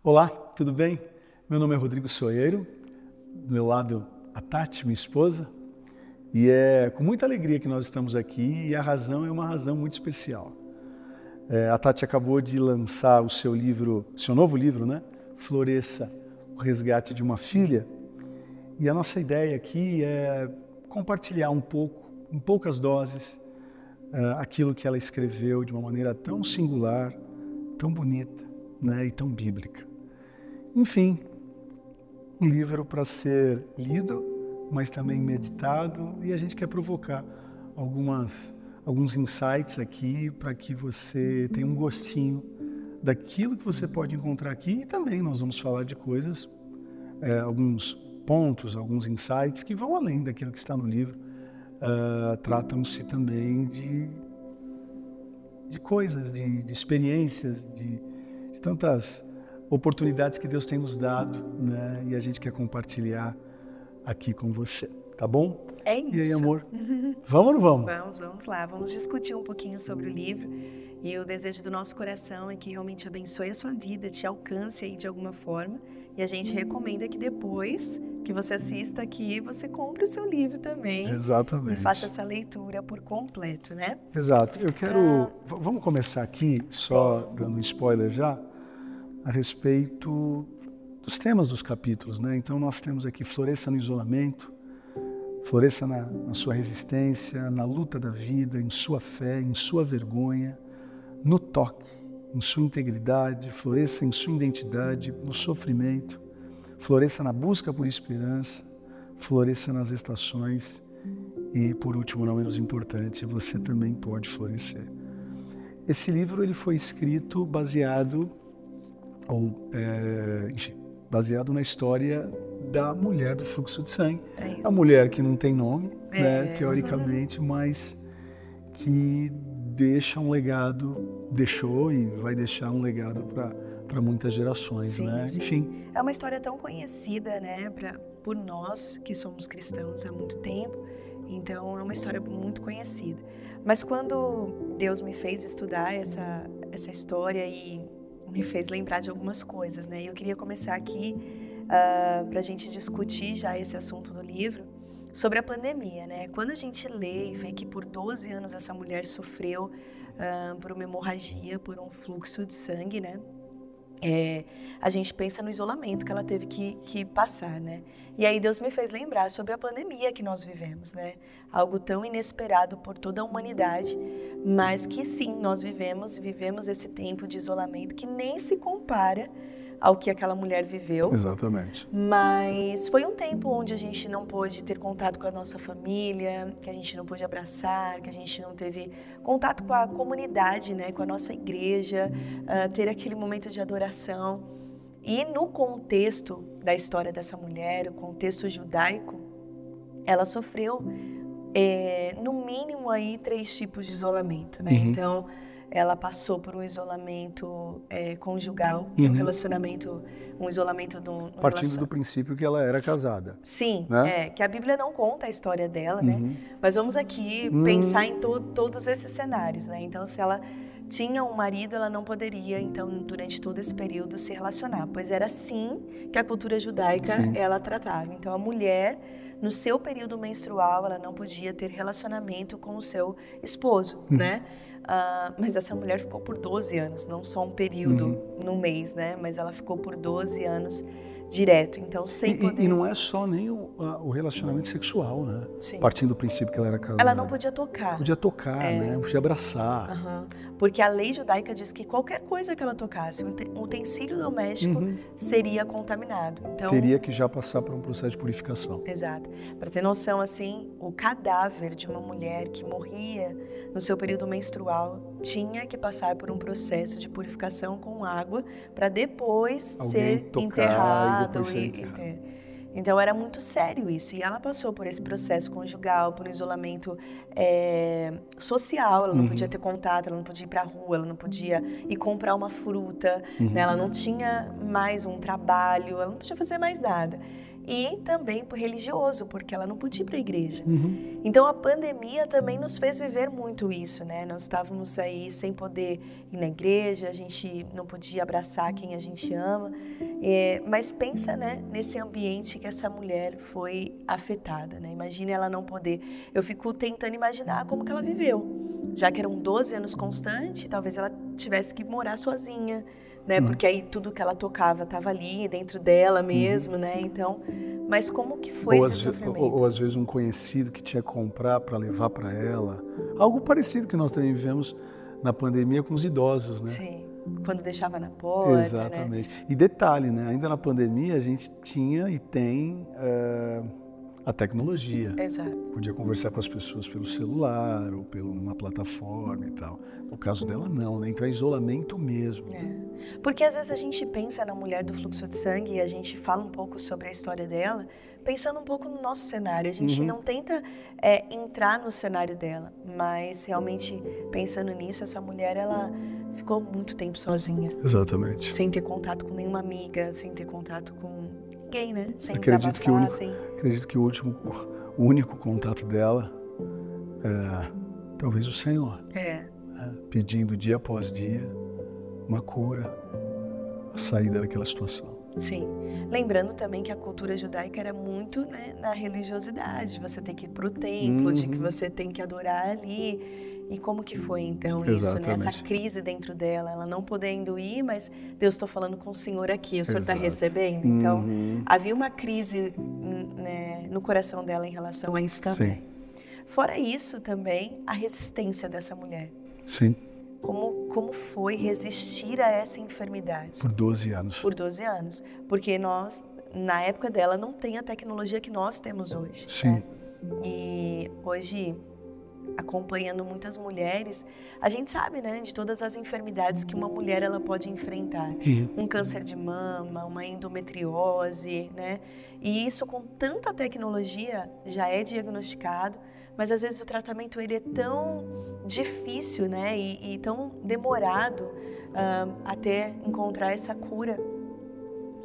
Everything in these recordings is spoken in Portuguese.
Olá, tudo bem? Meu nome é Rodrigo Soeiro, do meu lado a Tati, minha esposa, e é com muita alegria que nós estamos aqui e a razão é uma razão muito especial. A Tati acabou de lançar o seu livro, seu novo livro, né? Floresça, o resgate de uma filha, e a nossa ideia aqui é compartilhar um pouco, em poucas doses, aquilo que ela escreveu de uma maneira tão singular, tão bonita, né? E tão bíblica. Enfim, um livro para ser lido, mas também meditado, e a gente quer provocar alguns insights aqui para que você tenha um gostinho daquilo que você pode encontrar aqui, e também nós vamos falar de coisas, alguns pontos, alguns insights que vão além daquilo que está no livro. Tratam-se também de coisas, de experiências, de tantas oportunidades que Deus tem nos dado, né? E a gente quer compartilhar aqui com você, tá bom? É isso. E aí, amor? Vamos ou não vamos? Vamos lá. Vamos discutir um pouquinho sobre o livro. E o desejo do nosso coração é que realmente abençoe a sua vida, te alcance aí de alguma forma. E a gente recomenda que depois que você assista aqui, você compre o seu livro também. Exatamente. E faça essa leitura por completo, né? Exato. Eu quero... Vamos começar aqui, só dando um spoiler já, a respeito dos temas dos capítulos, né? Então nós temos aqui floresça no isolamento, floresça na sua resistência, na luta da vida, em sua fé, em sua vergonha, no toque, em sua integridade, floresça em sua identidade, no sofrimento, floresça na busca por esperança, floresça nas estações e, por último, não menos importante, você também pode florescer. Esse livro ele foi escrito baseado na história da mulher do fluxo de sangue. A mulher que não tem nome, né, teoricamente, mas que deixa um legado, deixou e vai deixar um legado para muitas gerações, sim, né? Sim. Enfim. É uma história tão conhecida, né, por nós que somos cristãos há muito tempo, então é uma história muito conhecida. Mas quando Deus me fez estudar essa história e me fez lembrar de algumas coisas, né? E eu queria começar aqui para a gente discutir já esse assunto do livro, sobre a pandemia, né? Quando a gente lê e vê que por 12 anos essa mulher sofreu por uma hemorragia, por um fluxo de sangue, né? A gente pensa no isolamento que ela teve que passar, né? E aí Deus me fez lembrar sobre a pandemia que nós vivemos, né? Algo tão inesperado por toda a humanidade, mas que sim, nós vivemos esse tempo de isolamento que nem se compara ao que aquela mulher viveu. Exatamente. Mas foi um tempo onde a gente não pôde ter contato com a nossa família, que a gente não pôde abraçar, que a gente não teve contato com a comunidade, né, com a nossa igreja, ter aquele momento de adoração. E no contexto da história dessa mulher, o contexto judaico, ela sofreu, no mínimo, aí 3 tipos de isolamento, né? Então, ela passou por um isolamento conjugal, que é um isolamento partindo do princípio que ela era casada. Sim, né? Que a Bíblia não conta a história dela, né? Mas vamos aqui pensar em todos esses cenários, né? Então, se ela tinha um marido, ela não poderia, então, durante todo esse período, se relacionar, pois era assim que a cultura judaica, ela tratava. Então, a mulher, no seu período menstrual, ela não podia ter relacionamento com o seu esposo, né? Mas essa mulher ficou por 12 anos, não só um período no mês, né? Mas ela ficou por 12 anos direto, então sem poder... E não é só nem o relacionamento sexual, né? Sim. Partindo do princípio que ela era casada. Ela não podia tocar. Podia tocar, né? Não podia abraçar. Porque a lei judaica diz que qualquer coisa que ela tocasse, um utensílio doméstico, seria contaminado. Então, teria que já passar por um processo de purificação. Exato. Para ter noção, assim, o cadáver de uma mulher que morria no seu período menstrual tinha que passar por um processo de purificação com água para depois ser enterrado. Então era muito sério isso. E ela passou por esse processo conjugal, por um isolamento social. Ela não podia ter contato, ela não podia ir para a rua, ela não podia ir comprar uma fruta, né? Ela não tinha mais um trabalho, ela não podia fazer mais nada. e também religioso, porque ela não podia ir para a igreja. Então a pandemia também nos fez viver muito isso, né? Nós estávamos aí sem poder ir na igreja, a gente não podia abraçar quem a gente ama, mas pensa, né, nesse ambiente que essa mulher foi afetada, né? Imagina ela não poder. Eu fico tentando imaginar como que ela viveu, já que eram 12 anos constantes, talvez ela tivesse que morar sozinha, né? Porque aí tudo que ela tocava estava ali dentro dela mesmo, né? Então, mas como que foi esse sofrimento? Ou às vezes um conhecido que tinha que comprar para levar para ela. Algo parecido que nós também vivemos na pandemia com os idosos, né? Sim, quando deixava na porta, exatamente. né? E detalhe, né? Ainda na pandemia a gente tinha e tem a tecnologia. Exato. Podia conversar com as pessoas pelo celular ou por uma plataforma e tal. No caso dela, não, né? Então é isolamento mesmo. Porque às vezes a gente pensa na mulher do fluxo de sangue e a gente fala um pouco sobre a história dela, pensando um pouco no nosso cenário. A gente não tenta entrar no cenário dela, mas realmente pensando nisso, essa mulher, ela ficou muito tempo sozinha. Exatamente. Sem ter contato com nenhuma amiga, sem ter contato com ninguém, né? Sem acredito que o único contato dela é talvez o Senhor. Pedindo dia após dia uma cura, a saída daquela situação. Sim. Lembrando também que a cultura judaica era muito, né, na religiosidade. Você tem que ir para o templo, de que você tem que adorar ali. E como que foi então isso, né? Essa crise dentro dela, ela não podendo ir, mas Deus, estou falando com o Senhor aqui, o Senhor está recebendo. Então, havia uma crise, né, no coração dela em relação a isso também. Sim. Fora isso também, a resistência dessa mulher. Sim. Como foi resistir a essa enfermidade? Por 12 anos. Por 12 anos. Porque nós, na época dela, não tem a tecnologia que nós temos hoje. Sim. Né? E hoje, acompanhando muitas mulheres, a gente sabe, né, de todas as enfermidades que uma mulher ela pode enfrentar. Um câncer de mama, uma endometriose, né? E isso com tanta tecnologia já é diagnosticado, mas às vezes o tratamento ele é tão difícil, né, e tão demorado até encontrar essa cura.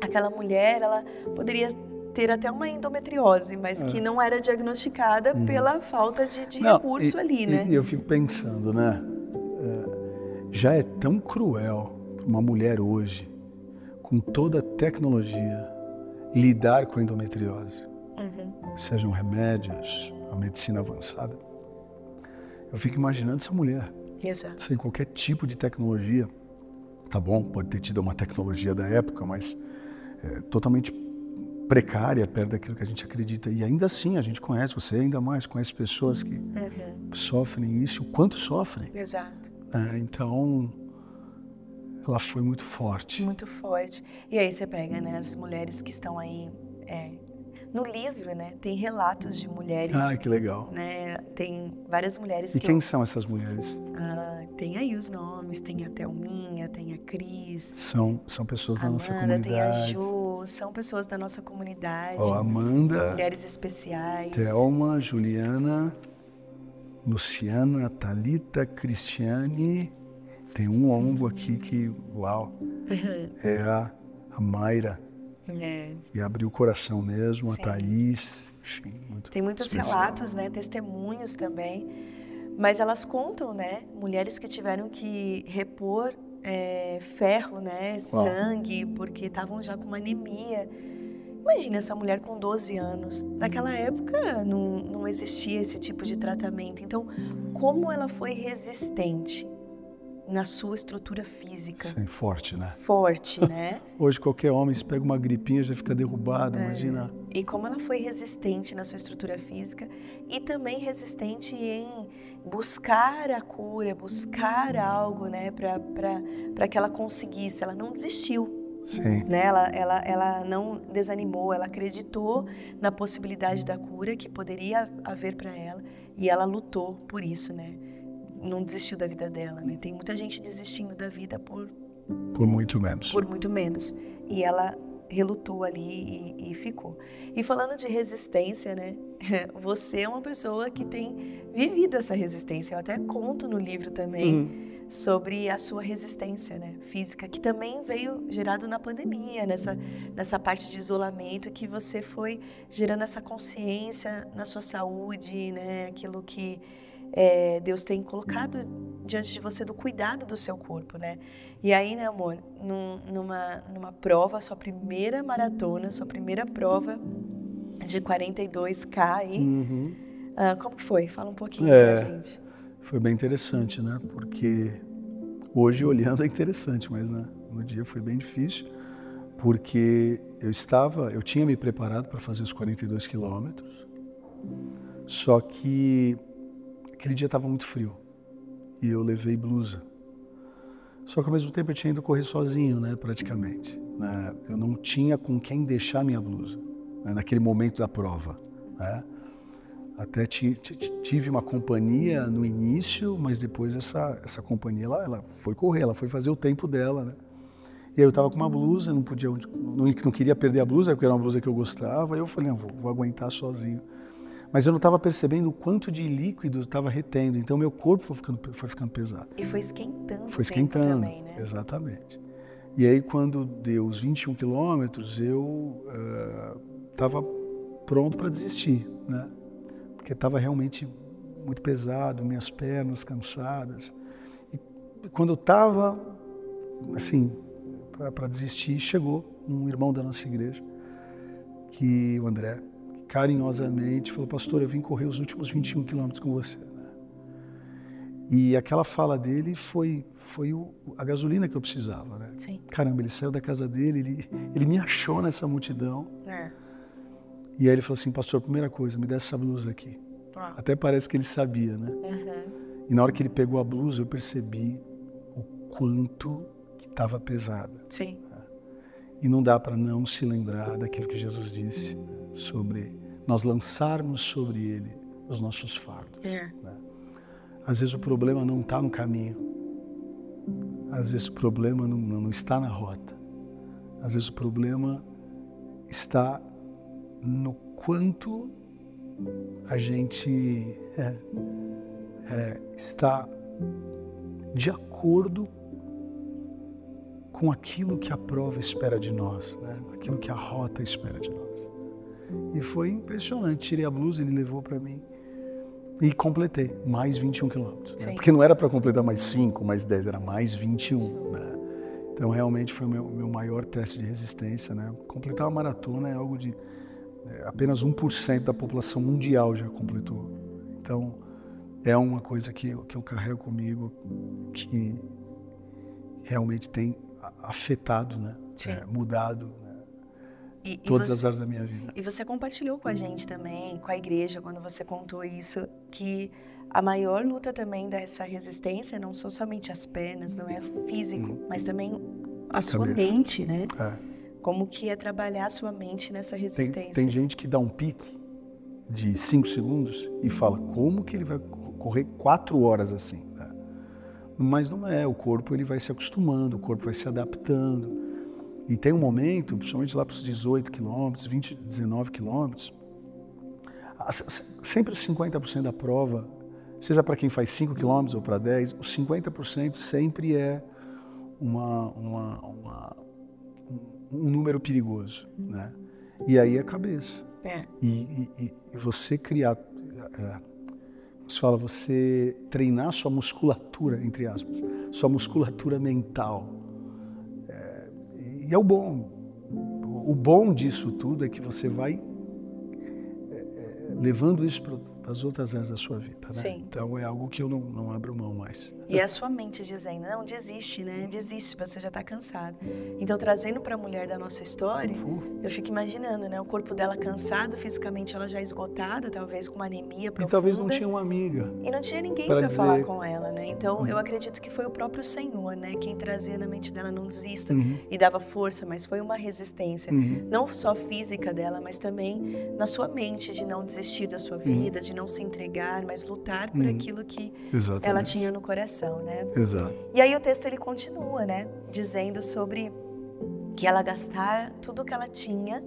Aquela mulher, ela poderia ter até uma endometriose, mas que não era diagnosticada pela falta de recurso ali, né? E eu fico pensando, né, já é tão cruel para uma mulher hoje, com toda a tecnologia, lidar com a endometriose. Sejam remédios, a medicina avançada. Eu fico imaginando essa mulher, sem qualquer tipo de tecnologia. Tá bom, pode ter tido uma tecnologia da época, mas totalmente precária perto daquilo que a gente acredita. E ainda assim, a gente conhece, você ainda mais conhece pessoas que sofrem isso, o quanto sofrem. Exato. Então, ela foi muito forte. Muito forte. E aí você pega, né, as mulheres que estão aí... No livro, né, tem relatos de mulheres. Ah, que legal. Né, tem várias mulheres que... E quem são essas mulheres? Tem aí os nomes, tem a Thelminha, tem a Cris. São pessoas da nossa comunidade. Tem a Ju, são pessoas da nossa comunidade. Amanda. Mulheres especiais. Thelma, Juliana, Luciana, Thalita, Cristiane. Tem um longo aqui que, uau, é a Mayra. E abriu o coração mesmo, a Thaís, enfim, tem muitos relatos, né, testemunhos também, mas elas contam, né, mulheres que tiveram que repor ferro, né, sangue, porque estavam já com uma anemia. Imagina essa mulher com 12 anos. Naquela época não existia esse tipo de tratamento. Então, como ela foi resistente na sua estrutura física. Sim, forte, né? Forte, né? Hoje qualquer homem, se pega uma gripinha, já fica derrubado, imagina. E como ela foi resistente na sua estrutura física e também resistente em buscar a cura, buscar algo, né, para que ela conseguisse. Ela não desistiu. Sim. Né? Ela não desanimou, ela acreditou na possibilidade da cura que poderia haver para ela e ela lutou por isso, né? Não desistiu da vida dela, né? Tem muita gente desistindo da vida por muito menos. Por muito menos. E ela relutou ali e ficou. E falando de resistência, né? Você é uma pessoa que tem vivido essa resistência. Eu até conto no livro também sobre a sua resistência, né, física, que também veio gerado na pandemia, nessa parte de isolamento, que você foi gerando essa consciência na sua saúde, né, aquilo que Deus tem colocado diante de você do cuidado do seu corpo, né? E aí, né, amor, numa prova, sua primeira maratona, sua primeira prova de 42K aí, como que foi? Fala um pouquinho pra gente. Foi bem interessante, né? Porque hoje olhando é interessante, mas no dia foi bem difícil, porque eu tinha me preparado para fazer os 42 quilômetros, só que aquele dia estava muito frio e eu levei blusa. Só que ao mesmo tempo eu tinha ido correr sozinho, né, praticamente. Né? Eu não tinha com quem deixar minha blusa, né, naquele momento da prova. Né? Até tive uma companhia no início, mas depois essa companhia ela foi correr, ela foi fazer o tempo dela, né? E aí eu estava com uma blusa, não queria perder a blusa, porque era uma blusa que eu gostava. Aí eu falei, não, vou aguentar sozinho. Mas eu não estava percebendo o quanto de líquido estava retendo, então meu corpo foi ficando pesado. E foi esquentando. Foi esquentando, também, né? Exatamente. E aí quando deu os 21 quilômetros, eu estava pronto para desistir, né? Porque estava realmente muito pesado, minhas pernas cansadas. E quando eu estava, assim, para desistir, chegou um irmão da nossa igreja, o André, carinhosamente falou, pastor, eu vim correr os últimos 21 quilômetros com você. Né? E aquela fala dele foi a gasolina que eu precisava. Né? Sim. Caramba, ele saiu da casa dele, ele me achou nessa multidão. E aí ele falou assim, pastor, primeira coisa, me dá essa blusa aqui. Até parece que ele sabia, né? E na hora que ele pegou a blusa, eu percebi o quanto que estava pesada. Sim. E não dá para não se lembrar daquilo que Jesus disse, né? Sobre nós lançarmos sobre Ele os nossos fardos. Né? Às vezes o problema não está no caminho. Às vezes o problema não está na rota. Às vezes o problema está no quanto a gente está de acordo com aquilo que a prova espera de nós, né? Aquilo que a rota espera de nós. E foi impressionante, tirei a blusa, ele levou para mim e completei mais 21 quilômetros. Né? Porque não era para completar mais 5, mais 10, era mais 21. Né? Então realmente foi o meu maior teste de resistência. Né? Completar uma maratona é algo de apenas 1% da população mundial já completou. Então é uma coisa que eu carrego comigo, que realmente tem afetado, né? Mudado, né? Todas as áreas da minha vida. E você compartilhou com a gente também, com a igreja, quando você contou isso, que a maior luta também dessa resistência não são somente as pernas, não é físico, mas também a sua mente, né? Como que é trabalhar a sua mente nessa resistência. Tem gente que dá um pique de 5 segundos e fala, como que ele vai correr 4 horas assim? Né? Mas não é, o corpo ele vai se acostumando, o corpo vai se adaptando. E tem um momento, principalmente lá para os 18 quilômetros, 19 quilômetros, sempre os 50% da prova, seja para quem faz 5 quilômetros ou para 10, os 50% sempre é um número perigoso, né? E aí é a cabeça. E você criar, você treinar sua musculatura, entre aspas, sua musculatura mental. E é o bom. O bom disso tudo é que você vai levando isso para as outras áreas da sua vida. Né? Sim. Então é algo que eu não abro mão mais. E é a sua mente dizendo, não, desiste, né? Desiste, você já está cansado. Então, trazendo para a mulher da nossa história, eu fico imaginando, né? O corpo dela cansado, fisicamente ela já esgotada, talvez com uma anemia profunda. E talvez não tinha uma amiga. E não tinha ninguém para falar com ela, né? Então, eu acredito que foi o próprio Senhor, né? Quem trazia na mente dela, não desista, e dava força, mas foi uma resistência. Não só física dela, mas também na sua mente, de não desistir da sua vida, de não se entregar, mas lutar por aquilo que ela tinha no coração, né? Exato. E aí o texto ele continua, né? Dizendo sobre que ela gastar tudo que ela tinha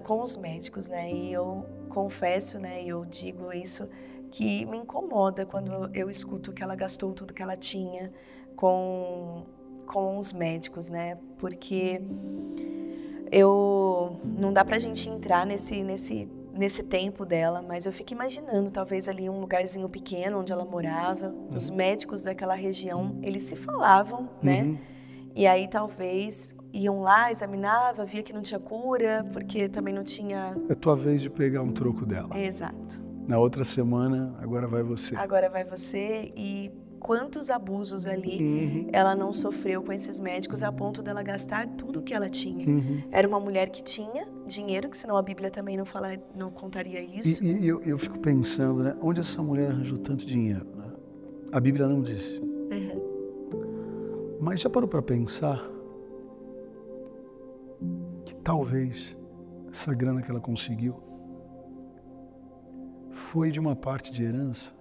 com os médicos, né? E eu confesso, né? E eu digo isso, que me incomoda quando eu escuto que ela gastou tudo que ela tinha com os médicos, né? Porque não dá pra gente entrar nesse tempo dela, mas eu fico imaginando, talvez ali um lugarzinho pequeno onde ela morava, os médicos daquela região, eles se falavam, né? E aí talvez iam lá, examinava, via que não tinha cura, porque também não tinha... É tua vez de pegar um troco dela. Exato. Na outra semana, agora vai você. Agora vai você. E quantos abusos ali ela não sofreu com esses médicos a ponto dela gastar tudo que ela tinha. Era uma mulher que tinha dinheiro, que senão a Bíblia também não contaria isso. E eu fico pensando, né? Onde essa mulher arranjou tanto dinheiro? Né? A Bíblia não diz. Mas já parou para pensar que talvez essa grana que ela conseguiu foi de uma parte de herança?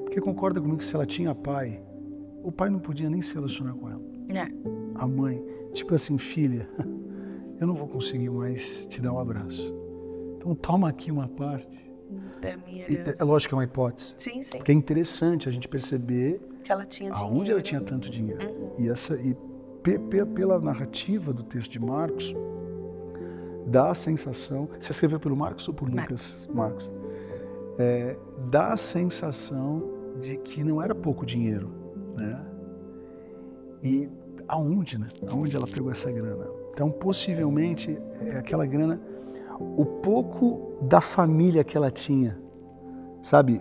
Porque concorda comigo que se ela tinha pai, o pai não podia nem se relacionar com ela. A mãe, tipo assim, filha, eu não vou conseguir mais te dar um abraço. Então toma aqui uma parte. Da minha herança. É lógico que é uma hipótese. Sim, sim. Porque é interessante a gente perceber que ela tinha dinheiro. Aonde ela tinha tanto dinheiro. E pela narrativa do texto de Marcos, dá a sensação... Você escreveu pelo Marcos ou por Lucas? Marcos. Dá a sensação de que não era pouco dinheiro, né? E aonde, né? Aonde ela pegou essa grana? Então, possivelmente, aquela grana, o pouco da família que ela tinha, sabe?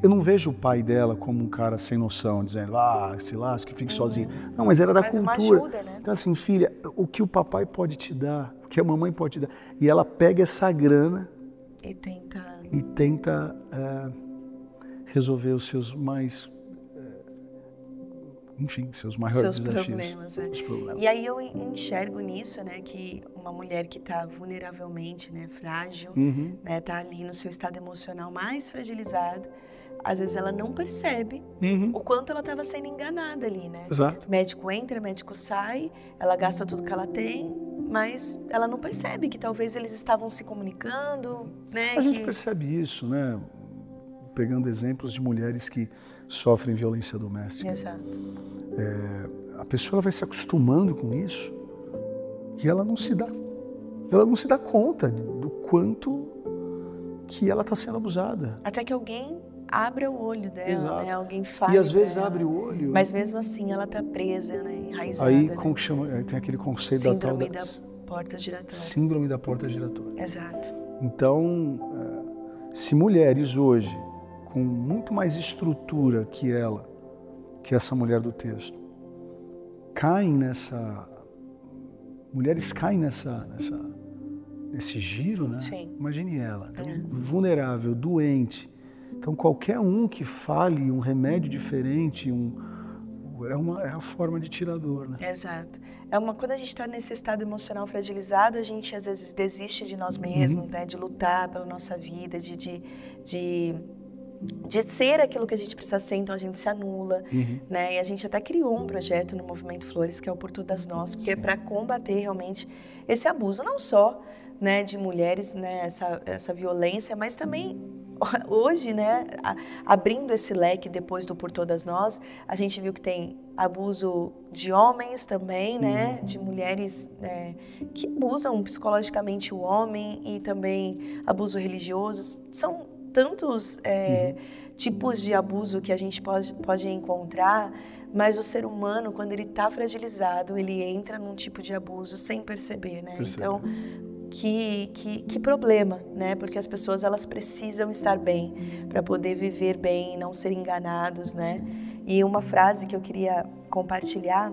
Eu não vejo o pai dela como um cara sem noção, dizendo, se lasque, fique sozinho. Não, mas era da cultura. Uma ajuda, né? Então, assim, filha, o que o papai pode te dar, o que a mamãe pode te dar. E ela pega essa grana e tenta resolver os seus mais... enfim, seus maiores desafios. Problemas, seus problemas. E aí eu enxergo nisso, né, que uma mulher que está vulneravelmente, né, frágil, né, tá ali no seu estado emocional mais fragilizado, às vezes ela não percebe o quanto ela estava sendo enganada ali, né? Exato. Médico entra, médico sai, ela gasta tudo que ela tem, mas ela não percebe que talvez eles estavam se comunicando, né? A gente percebe isso, né? Pegando exemplos de mulheres que sofrem violência doméstica. Exato. A pessoa vai se acostumando com isso e ela não se dá conta do quanto que ela está sendo abusada. Até que alguém abra o olho dela, Exato. né? Alguém fale. E às vezes abre o olho. Mas mesmo assim ela está presa, né? Enraizada. Aí né? como que chama? Tem aquele conceito Síndrome da porta giratória. Síndrome da porta giratória. Exato. Então, se mulheres hoje com muito mais estrutura que ela, que essa mulher do texto, mulheres caem nesse giro, né? Sim. Imagine ela, então, vulnerável, doente. Então qualquer um que fale um remédio diferente, é a forma de tirador, né? Exato. Quando a gente está nesse estado emocional fragilizado, a gente às vezes desiste de nós mesmos, né? De lutar pela nossa vida, de ser aquilo que a gente precisa ser, então a gente se anula, né? E a gente até criou um projeto no Movimento Flores, que é o Por Todas Nós, porque é para combater realmente esse abuso, não só, né, de mulheres, né, essa violência, mas também hoje, né, abrindo esse leque depois do Por Todas Nós, a gente viu que tem abuso de homens também, né, de mulheres, né, que abusam psicologicamente o homem, e também abuso religioso. São tantos tipos de abuso que a gente pode encontrar, mas o ser humano, quando ele está fragilizado, ele entra num tipo de abuso sem perceber, né? Então, que problema, né? Porque as pessoas, elas precisam estar bem para poder viver bem e não ser enganados, né? E uma frase que eu queria compartilhar,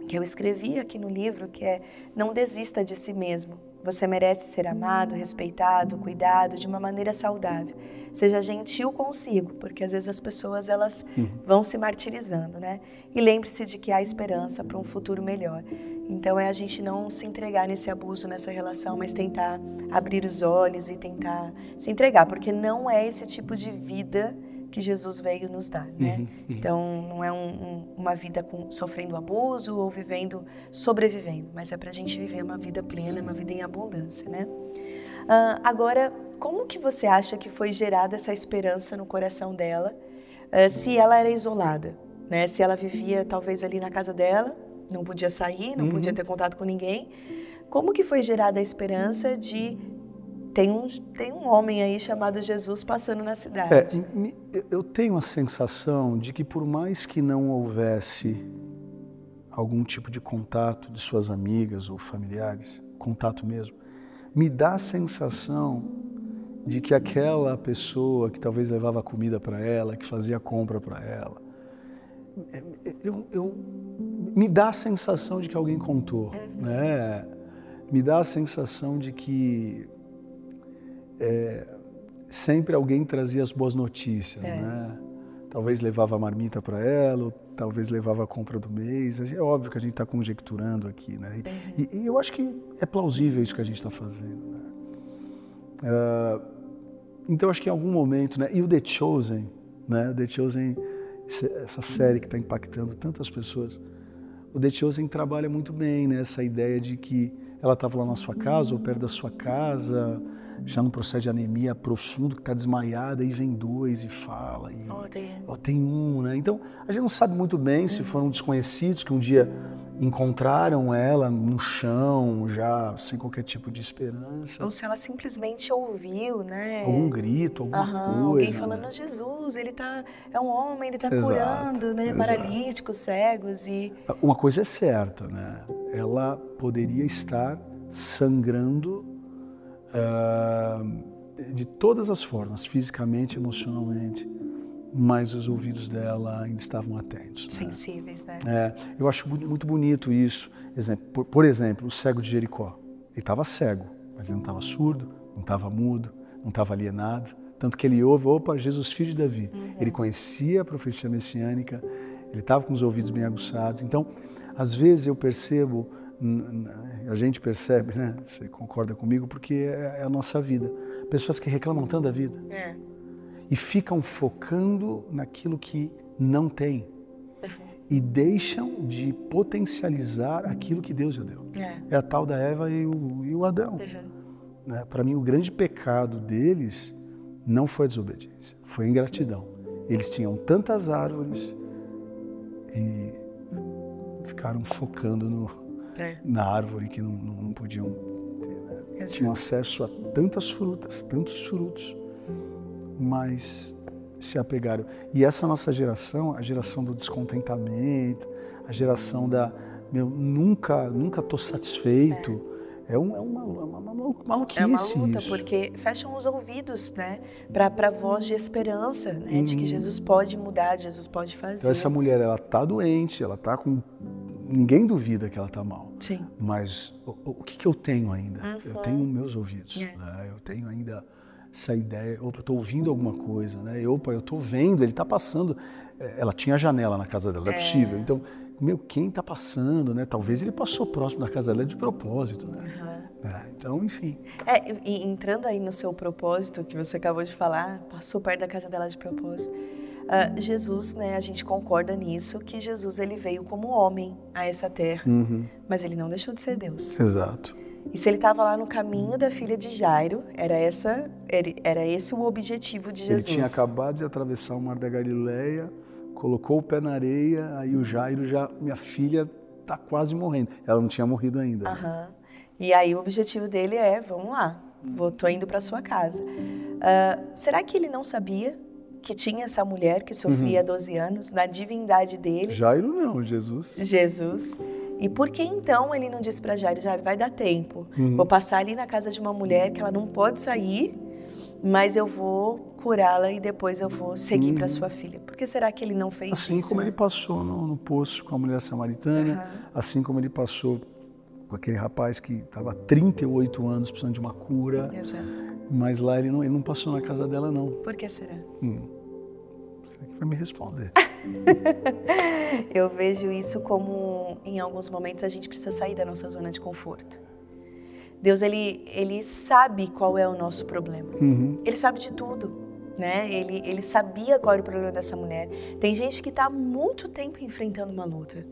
que eu escrevi aqui no livro, que é: não desista de si mesmo. Você merece ser amado, respeitado, cuidado de uma maneira saudável. Seja gentil consigo, porque às vezes as pessoas, elas vão se martirizando, né? E lembre-se de que há esperança para um futuro melhor. Então é a gente não se entregar nesse abuso, nessa relação, mas tentar abrir os olhos e tentar se entregar, porque não é esse tipo de vida que Jesus veio nos dar, né? Então, não é uma vida sofrendo abuso ou sobrevivendo, mas é pra gente viver uma vida plena, uma vida em abundância, né? Agora, como que você acha que foi gerada essa esperança no coração dela, se ela era isolada, né? Se ela vivia talvez ali na casa dela, não podia sair, não podia ter contato com ninguém, como que foi gerada a esperança de tem um homem aí chamado Jesus passando na cidade? Eu tenho a sensação de que por mais que não houvesse algum tipo de contato de suas amigas ou familiares, contato mesmo, me dá a sensação de que aquela pessoa que talvez levava comida para ela, que fazia compra para ela, me dá a sensação de que alguém contou, né? Me dá a sensação de que sempre alguém trazia as boas notícias, né? Talvez levava a marmita para ela, ou talvez levava a compra do mês. É óbvio que a gente está conjecturando aqui, né? E eu acho que é plausível isso que a gente está fazendo, né? Então acho que em algum momento, né? E o The Chosen, né? O The Chosen, essa série que está impactando tantas pessoas, o The Chosen trabalha muito bem, né? Essa ideia de que ela estava lá na sua casa ou perto da sua casa, já num processo de anemia profundo, que está desmaiada, e vem dois e fala, e tem um, né? Então, a gente não sabe muito bem se foram desconhecidos que um dia encontraram ela no chão, já sem qualquer tipo de esperança. Ou se ela simplesmente ouviu, né? Algum grito, alguma coisa. Alguém falando, né? Jesus, é um homem, ele está curando, né? Paralíticos, cegos e... Uma coisa é certa, né? Ela poderia estar sangrando de todas as formas, fisicamente, emocionalmente, mas os ouvidos dela ainda estavam atentos. Sensíveis, né? Eu acho muito bonito isso. Por exemplo, o cego de Jericó. Ele estava cego, mas ele não estava surdo, não estava mudo, não estava alienado. Tanto que ele ouve, opa, Jesus, filho de Davi. Ele conhecia a profecia messiânica, ele estava com os ouvidos bem aguçados. Então, às vezes eu percebo, a gente percebe, né? Você concorda comigo, porque é a nossa vida. Pessoas que reclamam tanto da vida e ficam focando naquilo que não tem e deixam de potencializar aquilo que Deus já deu. É a tal da Eva e o Adão. Né? Para mim, o grande pecado deles não foi a desobediência, foi a ingratidão. Eles tinham tantas árvores e ficaram focando na árvore que não podiam ter. Né? Tinham acesso a tantos frutos, mas se apegaram. E essa nossa geração, a geração do descontentamento, a geração da nunca estou satisfeito, é uma maluquice. É uma luta, isso. porque fecham os ouvidos, né, para a voz de esperança, né, de que Jesus pode mudar, Jesus pode fazer. Então essa mulher, ela está doente, ela está com... Ninguém duvida que ela está mal. Sim. Mas o que eu tenho ainda? Eu tenho meus ouvidos. Né? Eu tenho ainda essa ideia. Opa, eu estou ouvindo alguma coisa. Né? Opa, eu estou vendo, ele está passando. Ela tinha janela na casa dela, não é possível. Então, quem está passando? Né? Talvez ele passou próximo da casa dela de propósito. Né? Então, enfim. E entrando aí no seu propósito, que você acabou de falar, passou perto da casa dela de propósito. Jesus, né, a gente concorda nisso, que Jesus ele veio como homem a essa terra, mas ele não deixou de ser Deus. Exato. E se ele estava lá no caminho da filha de Jairo, era esse o objetivo de Jesus. Ele tinha acabado de atravessar o Mar da Galileia, colocou o pé na areia, aí o Jairo minha filha está quase morrendo. Ela não tinha morrido ainda. E aí o objetivo dele vamos lá, tô indo para sua casa. Será que ele não sabia que tinha essa mulher que sofria há 12 anos, na divindade dele? Jairo não, Jesus. E por que então ele não disse para Jairo, vai dar tempo, vou passar ali na casa de uma mulher que ela não pode sair, mas eu vou curá-la e depois eu vou seguir para sua filha. Por que será que ele não fez isso? Assim como ele passou no poço com a mulher samaritana, assim como ele passou com aquele rapaz que estava há 38 anos precisando de uma cura. Exato. Mas lá ele não passou na casa dela, não. Por que será? Você que vai me responder. Eu vejo isso como, em alguns momentos, a gente precisa sair da nossa zona de conforto. Deus, ele sabe qual é o nosso problema. Ele sabe de tudo, né? Ele sabia qual era o problema dessa mulher. Tem gente que está há muito tempo enfrentando uma luta.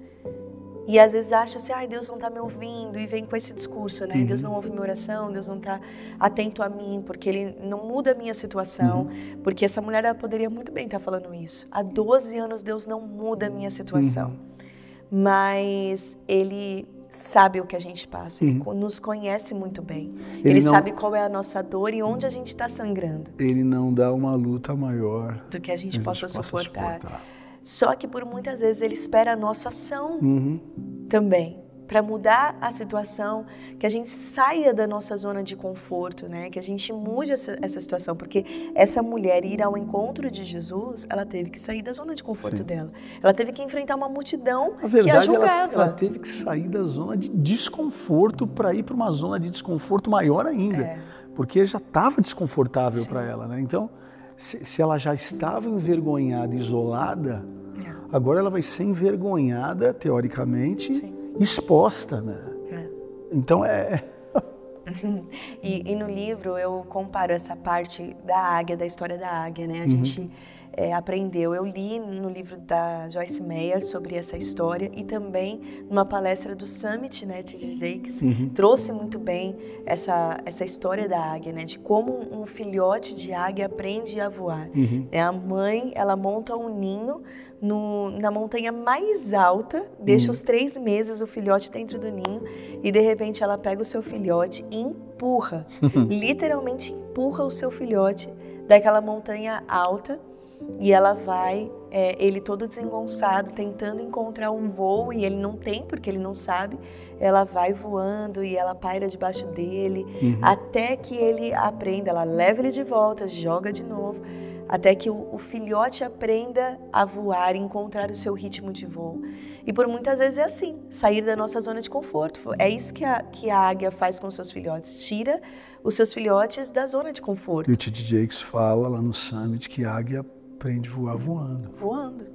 E às vezes acha assim, Deus não está me ouvindo, e vem com esse discurso, né? Deus não ouve minha oração, Deus não está atento a mim, porque Ele não muda a minha situação. Porque essa mulher, ela poderia muito bem estar falando isso. Há 12 anos Deus não muda a minha situação. Mas Ele sabe o que a gente passa, Ele nos conhece muito bem. Ele sabe qual é a nossa dor e onde a gente está sangrando. Ele não dá uma luta maior do que a gente possa suportar. Só que por muitas vezes Ele espera a nossa ação também, para mudar a situação, que a gente saia da nossa zona de conforto, né? Que a gente mude essa situação, porque essa mulher ir ao encontro de Jesus, ela teve que sair da zona de conforto dela. Ela teve que enfrentar uma multidão que a julgava. Ela teve que sair da zona de desconforto para ir para uma zona de desconforto maior ainda, porque já estava desconfortável para ela, né? Então, se ela já estava envergonhada, isolada, agora ela vai ser envergonhada, teoricamente, exposta, né? Então E no livro eu comparo essa parte da águia, da história da águia, né? A gente aprendeu. Eu li no livro da Joyce Meyer sobre essa história e também numa palestra do Summit, né, T.D. Jakes, trouxe muito bem essa história da águia, né, de como um filhote de águia aprende a voar. A mãe, ela monta um ninho na montanha mais alta, deixa os 3 meses o filhote dentro do ninho e de repente ela pega o seu filhote e empurra, literalmente empurra o seu filhote daquela montanha alta. E ela vai, ele todo desengonçado, tentando encontrar um voo, e ele não tem, porque ele não sabe. Ela vai voando e ela paira debaixo dele, até que ele aprenda, ela leva ele de volta, joga de novo, até que o filhote aprenda a voar e encontrar o seu ritmo de voo. E por muitas vezes é assim, sair da nossa zona de conforto. É isso que a águia faz com os seus filhotes, tira os seus filhotes da zona de conforto. E o T.D. Jakes fala lá no Summit que a águia aprende a voar voando. Voando,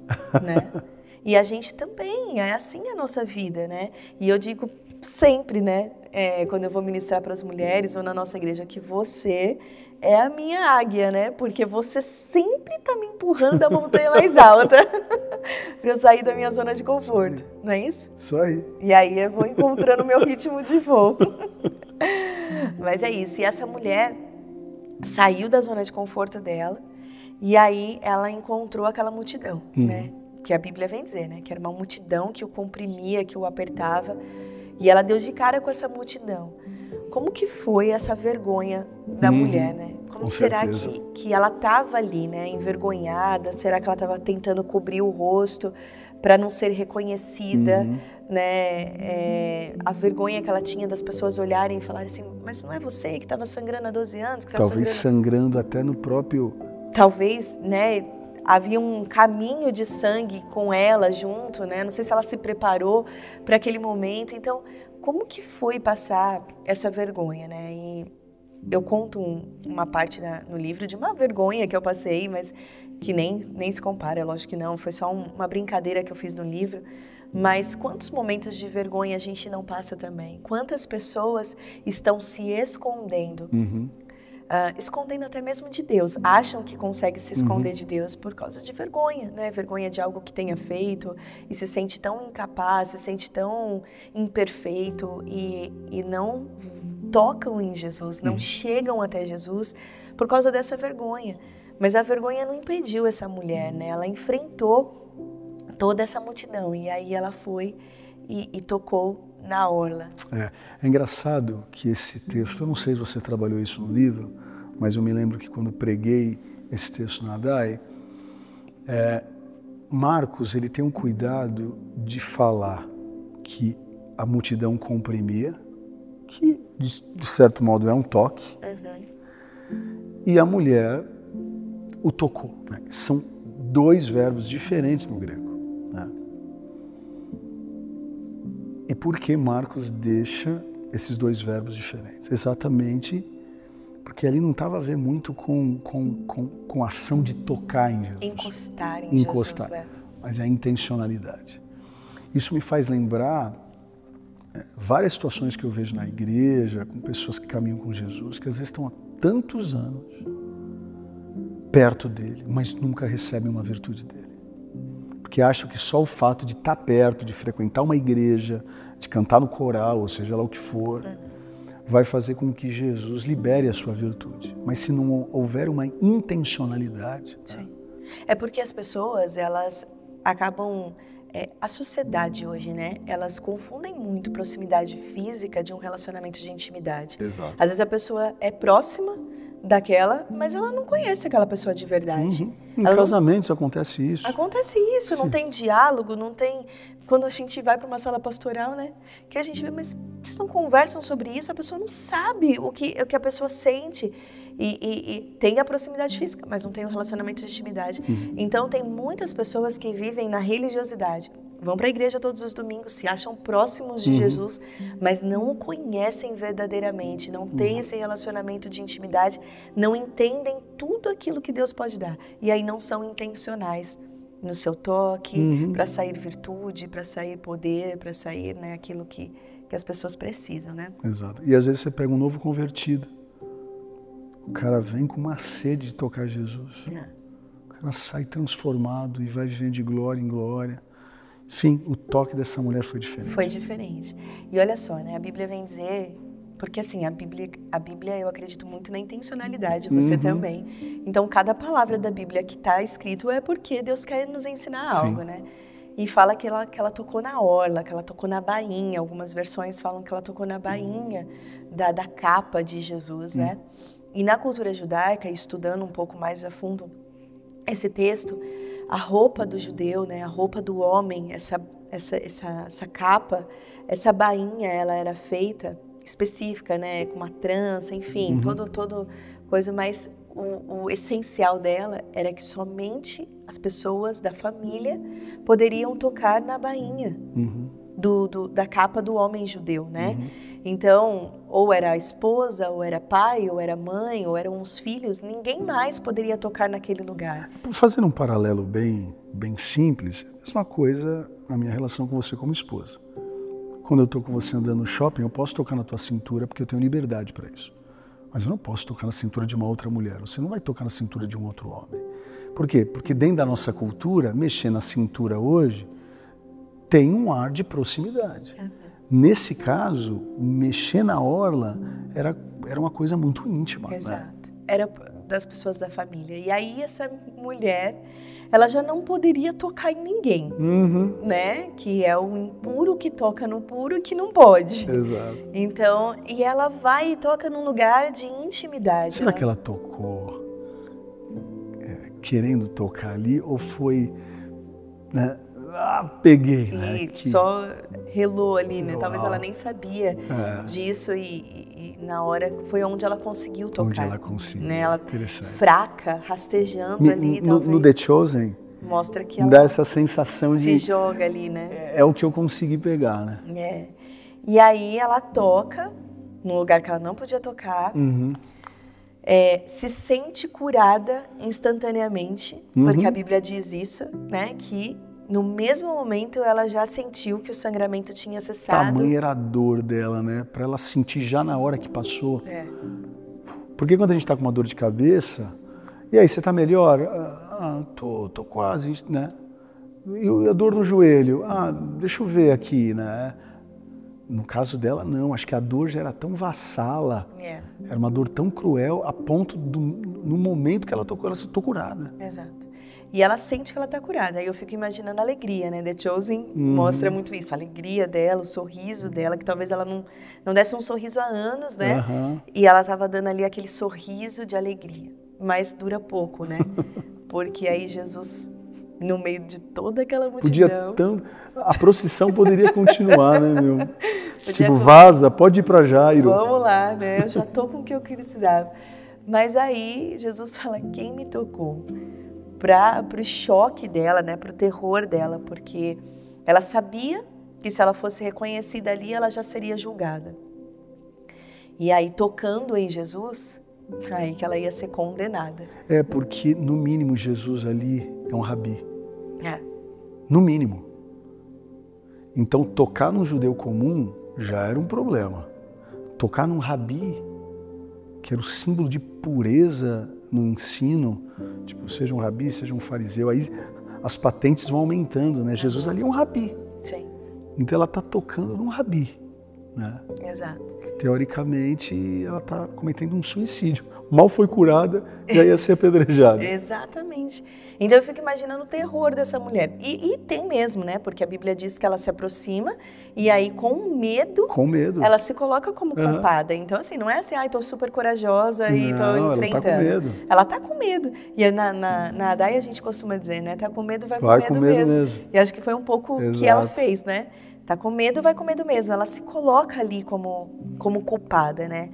né? E a gente também, é assim a nossa vida, né? E eu digo sempre, né? Quando eu vou ministrar para as mulheres ou na nossa igreja, que você é a minha águia, né? Porque você sempre está me empurrando da montanha mais alta para eu sair da minha zona de conforto, não é isso? Isso aí. E aí eu vou encontrando o meu ritmo de voo. Mas é isso, e essa mulher saiu da zona de conforto dela, e aí ela encontrou aquela multidão, né? Que a Bíblia vem dizer, né? Que era uma multidão que o comprimia, que o apertava. E ela deu de cara com essa multidão. Como que foi essa vergonha da mulher, né? Como será que ela estava ali, né? Envergonhada? Será que ela estava tentando cobrir o rosto para não ser reconhecida, né? A vergonha que ela tinha das pessoas olharem e falarem assim, mas não é você que estava sangrando há 12 anos? Que Talvez sangrando até no próprio... Talvez, né, havia um caminho de sangue com ela junto, né? Não sei se ela se preparou para aquele momento. Então, como que foi passar essa vergonha, né? E eu conto uma parte no livro de uma vergonha que eu passei, mas que nem se compara, lógico que não. Foi só uma brincadeira que eu fiz no livro. Mas quantos momentos de vergonha a gente não passa também? Quantas pessoas estão se escondendo? Escondendo até mesmo de Deus, acham que consegue se esconder de Deus por causa de vergonha, né? Vergonha de algo que tenha feito e se sente tão incapaz, se sente tão imperfeito e não tocam em Jesus, não chegam até Jesus por causa dessa vergonha. Mas a vergonha não impediu essa mulher, né? Ela enfrentou toda essa multidão e aí ela foi e tocou na orla. É engraçado que esse texto, eu não sei se você trabalhou isso no livro, mas eu me lembro que quando preguei esse texto na ADAI, Marcos ele tem um cuidado de falar que a multidão comprimia, que de certo modo é um toque, e a mulher o tocou. Né? São 2 verbos diferentes no grego. Né? E por que Marcos deixa esses 2 verbos diferentes? Exatamente porque ali não estava a ver muito com a ação de tocar em Jesus. Encostar em Jesus, né? Mas é a intencionalidade. Isso me faz lembrar várias situações que eu vejo na igreja, com pessoas que caminham com Jesus, que às vezes estão há tantos anos perto dele, mas nunca recebem uma virtude dele. porque acham que só o fato de estar perto, de frequentar uma igreja, de cantar no coral, ou seja lá o que for, vai fazer com que Jesus libere a sua virtude. Mas se não houver uma intencionalidade... Sim. É porque as pessoas, elas acabam... a sociedade hoje, né? Elas confundem muito proximidade física de um relacionamento de intimidade. Exato. Às vezes a pessoa é próxima daquela, mas ela não conhece aquela pessoa de verdade. Em casamentos acontece isso. Acontece isso, não tem diálogo, não tem... Quando a gente vai para uma sala pastoral, né? Que a gente vê, mas vocês não conversam sobre isso, a pessoa não sabe o que a pessoa sente. E tem a proximidade física, mas não tem um relacionamento de intimidade. Então, tem muitas pessoas que vivem na religiosidade. Vão para a igreja todos os domingos, se acham próximos de Jesus, mas não o conhecem verdadeiramente, não têm esse relacionamento de intimidade, não entendem tudo aquilo que Deus pode dar. E aí não são intencionais no seu toque, para sair virtude, para sair poder, para sair, né, aquilo que as pessoas precisam, né? Exato. E às vezes você pega um novo convertido. O cara vem com uma sede de tocar Jesus. O cara sai transformado e vai vivendo de glória em glória. Enfim, o toque dessa mulher foi diferente. Foi diferente. E olha só, né? A Bíblia vem dizer... Porque assim, a Bíblia eu acredito muito na intencionalidade, você também. Então, cada palavra da Bíblia que está escrito é porque Deus quer nos ensinar algo, né? E fala que ela tocou na orla, que ela tocou na bainha. Algumas versões falam que ela tocou na bainha da capa de Jesus, né? E na cultura judaica, estudando um pouco mais a fundo esse texto, a roupa do judeu, né, a roupa do homem, essa capa, essa bainha, ela era feita específica, né, com uma trança, enfim, todo coisa, mas o essencial dela era que somente as pessoas da família poderiam tocar na bainha da capa do homem judeu, né? Então, ou era a esposa, ou era pai, ou era mãe, ou eram os filhos, ninguém mais poderia tocar naquele lugar. Fazendo um paralelo bem simples, a mesma coisa na minha relação com você como esposa. Quando eu estou com você andando no shopping, eu posso tocar na tua cintura porque eu tenho liberdade para isso. Mas eu não posso tocar na cintura de uma outra mulher. Você não vai tocar na cintura de um outro homem. Por quê? Porque dentro da nossa cultura, mexer na cintura hoje tem um ar de proximidade. Nesse caso, mexer na orla era uma coisa muito íntima. Exato. Né? Era das pessoas da família. E aí essa mulher, ela já não poderia tocar em ninguém, né? Que é o impuro que toca no puro e que não pode. Exato. Então, e ela vai e toca num lugar de intimidade. Será que ela tocou querendo tocar ali ou foi, né? Peguei, né? Só relou ali, né? Talvez ela nem sabia disso e na hora foi onde ela conseguiu tocar. Onde ela conseguiu, né? Ela interessante. Fraca, rastejando ali, talvez. No The Chosen, mostra que ela dá essa sensação se joga ali, né? É o que eu consegui pegar, né? E aí ela toca num lugar que ela não podia tocar, se sente curada instantaneamente, porque a Bíblia diz isso, né? Que no mesmo momento ela já sentiu que o sangramento tinha cessado. Tamanha era a dor dela, né? Para ela sentir já na hora que passou. Porque quando a gente tá com uma dor de cabeça, e aí, você tá melhor? Tô quase, né? E a dor no joelho? Deixa eu ver aqui, né? No caso dela, não. Acho que a dor já era tão vassala. Era uma dor tão cruel, a ponto, no momento que ela tocou, ela se tornou curada. Exato. E ela sente que ela está curada. Aí eu fico imaginando a alegria, né? The Chosen mostra muito isso. A alegria dela, o sorriso dela, que talvez ela não desse um sorriso há anos, né? E ela estava dando ali aquele sorriso de alegria. Mas dura pouco, né? Porque aí Jesus, no meio de toda aquela multidão... A procissão poderia continuar, né, meu? Vaza, pode ir para Jairo. Vamos lá, né? Eu já tô com o que eu precisava. Mas aí Jesus fala, quem me tocou? Para o choque dela, né, para o terror dela, porque ela sabia que se ela fosse reconhecida ali, ela já seria julgada. E aí, tocando em Jesus, aí que ela ia ser condenada. Porque, no mínimo, Jesus ali é um rabi. No mínimo. Então, tocar num judeu comum já era um problema. Tocar num rabi, que era o símbolo de pureza no ensino, tipo, seja um rabi, seja um fariseu, aí as patentes vão aumentando, né? Jesus ali é um rabi. Sim. Então ela está tocando num rabi, né? Exato. Teoricamente, ela está cometendo um suicídio. Mal foi curada e aí ia ser apedrejada. Exatamente. Então eu fico imaginando o terror dessa mulher. E tem mesmo, né? Porque a Bíblia diz que ela se aproxima e aí com medo, ela se coloca como culpada. Então assim, não é assim, ai, tô super corajosa e tô enfrentando. Ela tá com medo. Ela tá com medo. E na ADAI a gente costuma dizer, né? Tá com medo, vai com medo mesmo. E acho que foi um pouco o que ela fez, né? Tá com medo, vai com medo mesmo. Ela se coloca ali como culpada, né?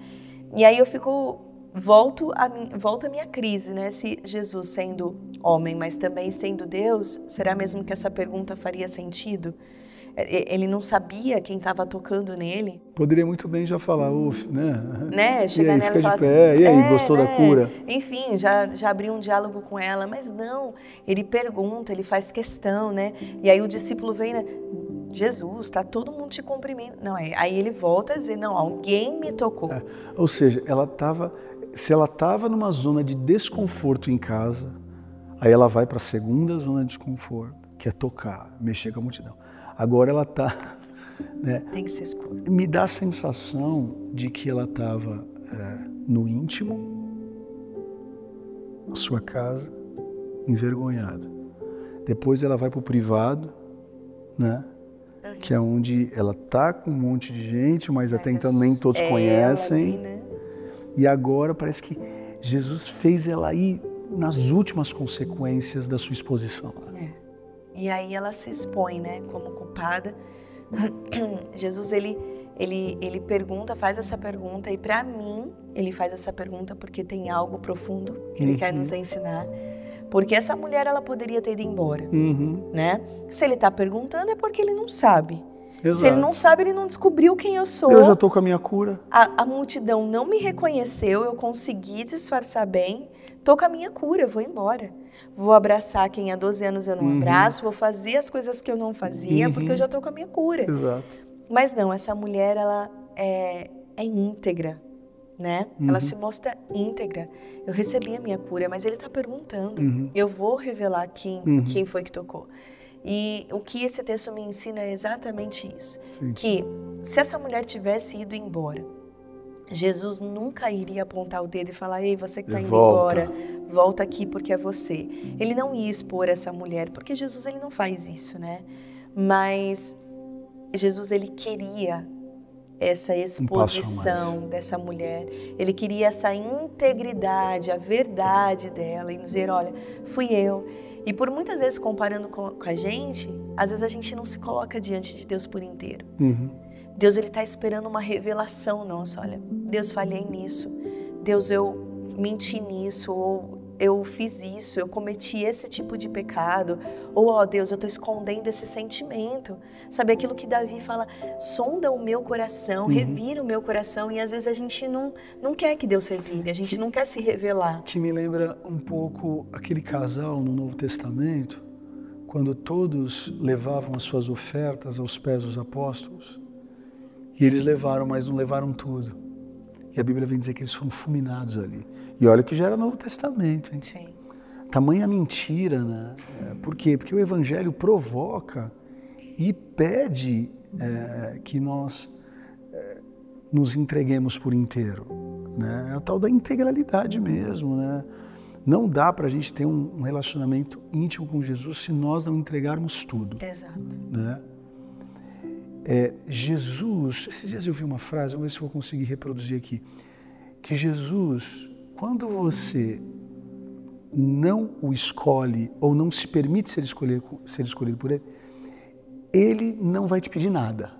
E aí eu fico... Volta a minha crise, né? Se Jesus sendo homem, mas também sendo Deus, será mesmo que essa pergunta faria sentido? Ele não sabia quem estava tocando nele? Poderia muito bem já falar, né? Chegar nela e falar de pé, assim, e aí, gostou da cura? Enfim, já abriu um diálogo com ela, mas não, ele pergunta, ele faz questão, né? E aí o discípulo vem, né? Jesus, está todo mundo te cumprimentando. Não, aí ele volta a dizer, não, alguém me tocou. Ou seja, se ela estava numa zona de desconforto em casa, aí ela vai para a segunda zona de desconforto, que é tocar, mexer com a multidão. Agora ela está... Né, tem que se expor. Me dá a sensação de que ela estava no íntimo, na sua casa, envergonhada. Depois ela vai para o privado, né? Que é onde ela tá com um monte de gente, mas até então nem todos conhecem. Ali, né? E agora parece que Jesus fez ela ir nas últimas consequências da sua exposição. E aí ela se expõe, né, como culpada. Jesus, ele pergunta, faz essa pergunta, e para mim, ele faz essa pergunta porque tem algo profundo que ele quer nos ensinar. Porque essa mulher, ela poderia ter ido embora, né? Se ele está perguntando, é porque ele não sabe. Exato. Se ele não sabe, ele não descobriu quem eu sou. Eu já estou com a minha cura. A multidão não me reconheceu, eu consegui disfarçar bem. Estou com a minha cura, eu vou embora. Vou abraçar quem há 12 anos eu não abraço, vou fazer as coisas que eu não fazia, porque eu já estou com a minha cura. Exato. Mas não, essa mulher, ela é íntegra. Né? Ela se mostra íntegra. Eu recebi a minha cura, mas ele está perguntando. Eu vou revelar quem foi que tocou. E o que esse texto me ensina é exatamente isso. Sim. Que se essa mulher tivesse ido embora, Jesus nunca iria apontar o dedo e falar, ei, você que está indo embora, volta aqui porque é você. Ele não ia expor essa mulher, porque Jesus ele não faz isso, né? Mas Jesus ele queria essa exposição dessa mulher. Ele queria essa integridade, a verdade dela, em dizer, olha, fui eu. E por muitas vezes, comparando com a gente, às vezes a gente não se coloca diante de Deus por inteiro. Deus, ele está esperando uma revelação nossa. Olha, Deus, falhei nisso. Deus, eu menti nisso, ou eu fiz isso, eu cometi esse tipo de pecado, ou, ó Deus, eu estou escondendo esse sentimento. Sabe, aquilo que Davi fala, sonda o meu coração, revira o meu coração, e às vezes a gente não quer que Deus revire, a gente não quer se revelar. Que me lembra um pouco aquele casal no Novo Testamento, quando todos levavam as suas ofertas aos pés dos apóstolos, e eles levaram, mas não levaram tudo. E a Bíblia vem dizer que eles foram fulminados ali. E olha que já era Novo Testamento, hein? Sim. Tamanha mentira, né? Por quê? Porque o Evangelho provoca e pede que nós nos entreguemos por inteiro. Né? É a tal da integralidade mesmo, né? Não dá para a gente ter um relacionamento íntimo com Jesus se nós não entregarmos tudo. Exato. Né? Jesus, esses dias eu vi uma frase, vamos ver se eu vou conseguir reproduzir aqui, que Jesus, quando você não o escolhe ou não se permite ser escolhido por ele, ele não vai te pedir nada.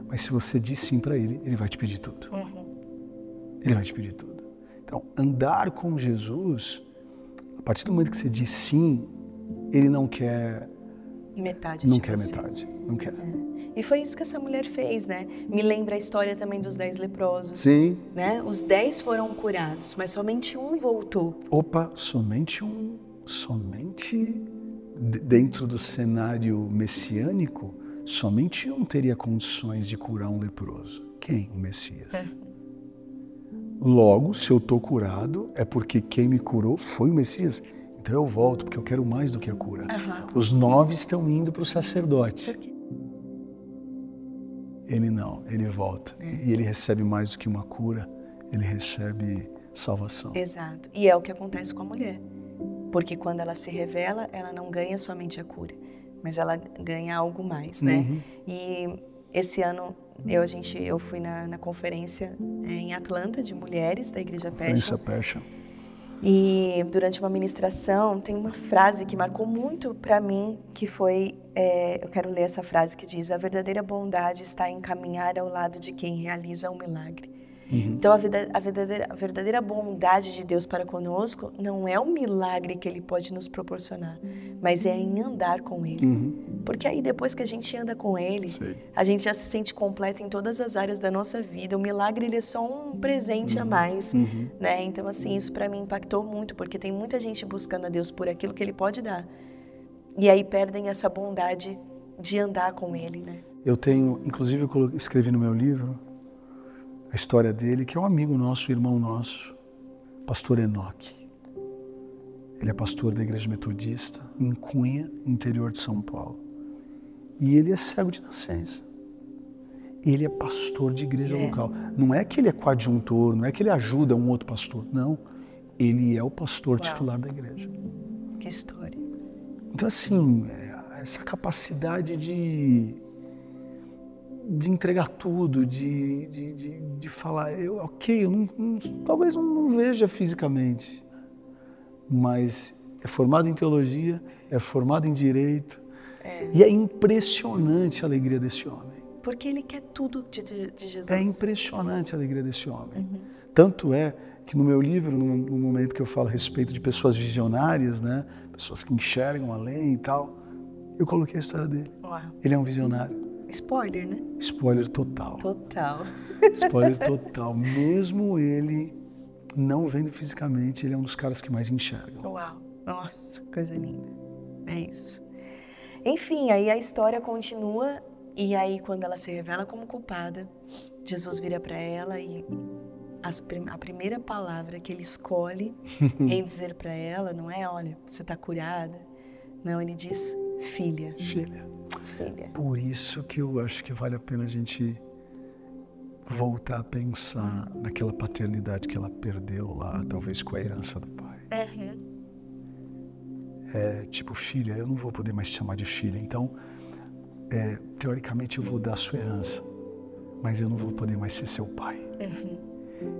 Mas se você diz sim para ele, ele vai te pedir tudo. Ele vai te pedir tudo. Então, andar com Jesus, a partir do momento que você diz sim, ele não quer metade. Não quer metade. Não quer. E foi isso que essa mulher fez, né? Me lembra a história também dos 10 leprosos. Sim. Né? Os 10 foram curados, mas somente um voltou. Opa, somente um? Somente dentro do cenário messiânico, somente um teria condições de curar um leproso. Quem? O Messias. Logo, se eu estou curado, é porque quem me curou foi o Messias. Então eu volto porque eu quero mais do que a cura. Aham. Os 9 estão indo para o sacerdote. Por quê? Ele não, ele volta. E ele recebe mais do que uma cura, ele recebe salvação. Exato. E é o que acontece com a mulher. Porque quando ela se revela, ela não ganha somente a cura, mas ela ganha algo mais, né? E esse ano eu fui na conferência em Atlanta de mulheres da Igreja Conferência Passion. Passion. E durante uma ministração tem uma frase que marcou muito para mim, que foi, eu quero ler essa frase que diz: a verdadeira bondade está em caminhar ao lado de quem realiza o milagre. Então, a verdadeira bondade de Deus para conosco não é o milagre que Ele pode nos proporcionar, mas é em andar com Ele. Porque aí, depois que a gente anda com Ele, a gente já se sente completo em todas as áreas da nossa vida. O milagre, ele é só um presente a mais, né? Então, assim, isso para mim impactou muito, porque tem muita gente buscando a Deus por aquilo que Ele pode dar. E aí perdem essa bondade de andar com Ele, né? Eu tenho, inclusive eu escrevi no meu livro a história dele, que é um amigo nosso, irmão nosso, pastor Enoque. Ele é pastor da Igreja Metodista em Cunha, interior de São Paulo. E ele é cego de nascença. Ele é pastor de igreja local. Não é que ele é coadjuntor, não é que ele ajuda um outro pastor. Não, ele é o pastor titular da igreja. Que história. Então, assim, essa capacidade de entregar tudo, de falar, eu talvez não veja fisicamente, mas é formado em teologia, é formado em direito, e é impressionante a alegria desse homem. Porque ele quer tudo de Jesus. É impressionante a alegria desse homem. Tanto é que no meu livro, no momento que eu falo a respeito de pessoas visionárias, né, pessoas que enxergam além e tal, eu coloquei a história dele. Uau. Ele é um visionário. Spoiler, né? Spoiler total. Total. Spoiler total. Mesmo ele não vendo fisicamente, ele é um dos caras que mais enxergam. Uau. Nossa, coisa linda. É isso. Enfim, aí a história continua e aí quando ela se revela como culpada, Jesus vira para ela e a primeira palavra que ele escolhe em dizer para ela não é, olha, você está curada. Não, ele diz, filha. Filha. Filha. Por isso que eu acho que vale a pena a gente voltar a pensar naquela paternidade que ela perdeu lá, talvez com a herança do pai. É tipo, filha, eu não vou poder mais te chamar de filha, então, teoricamente eu vou dar a sua herança, mas eu não vou poder mais ser seu pai.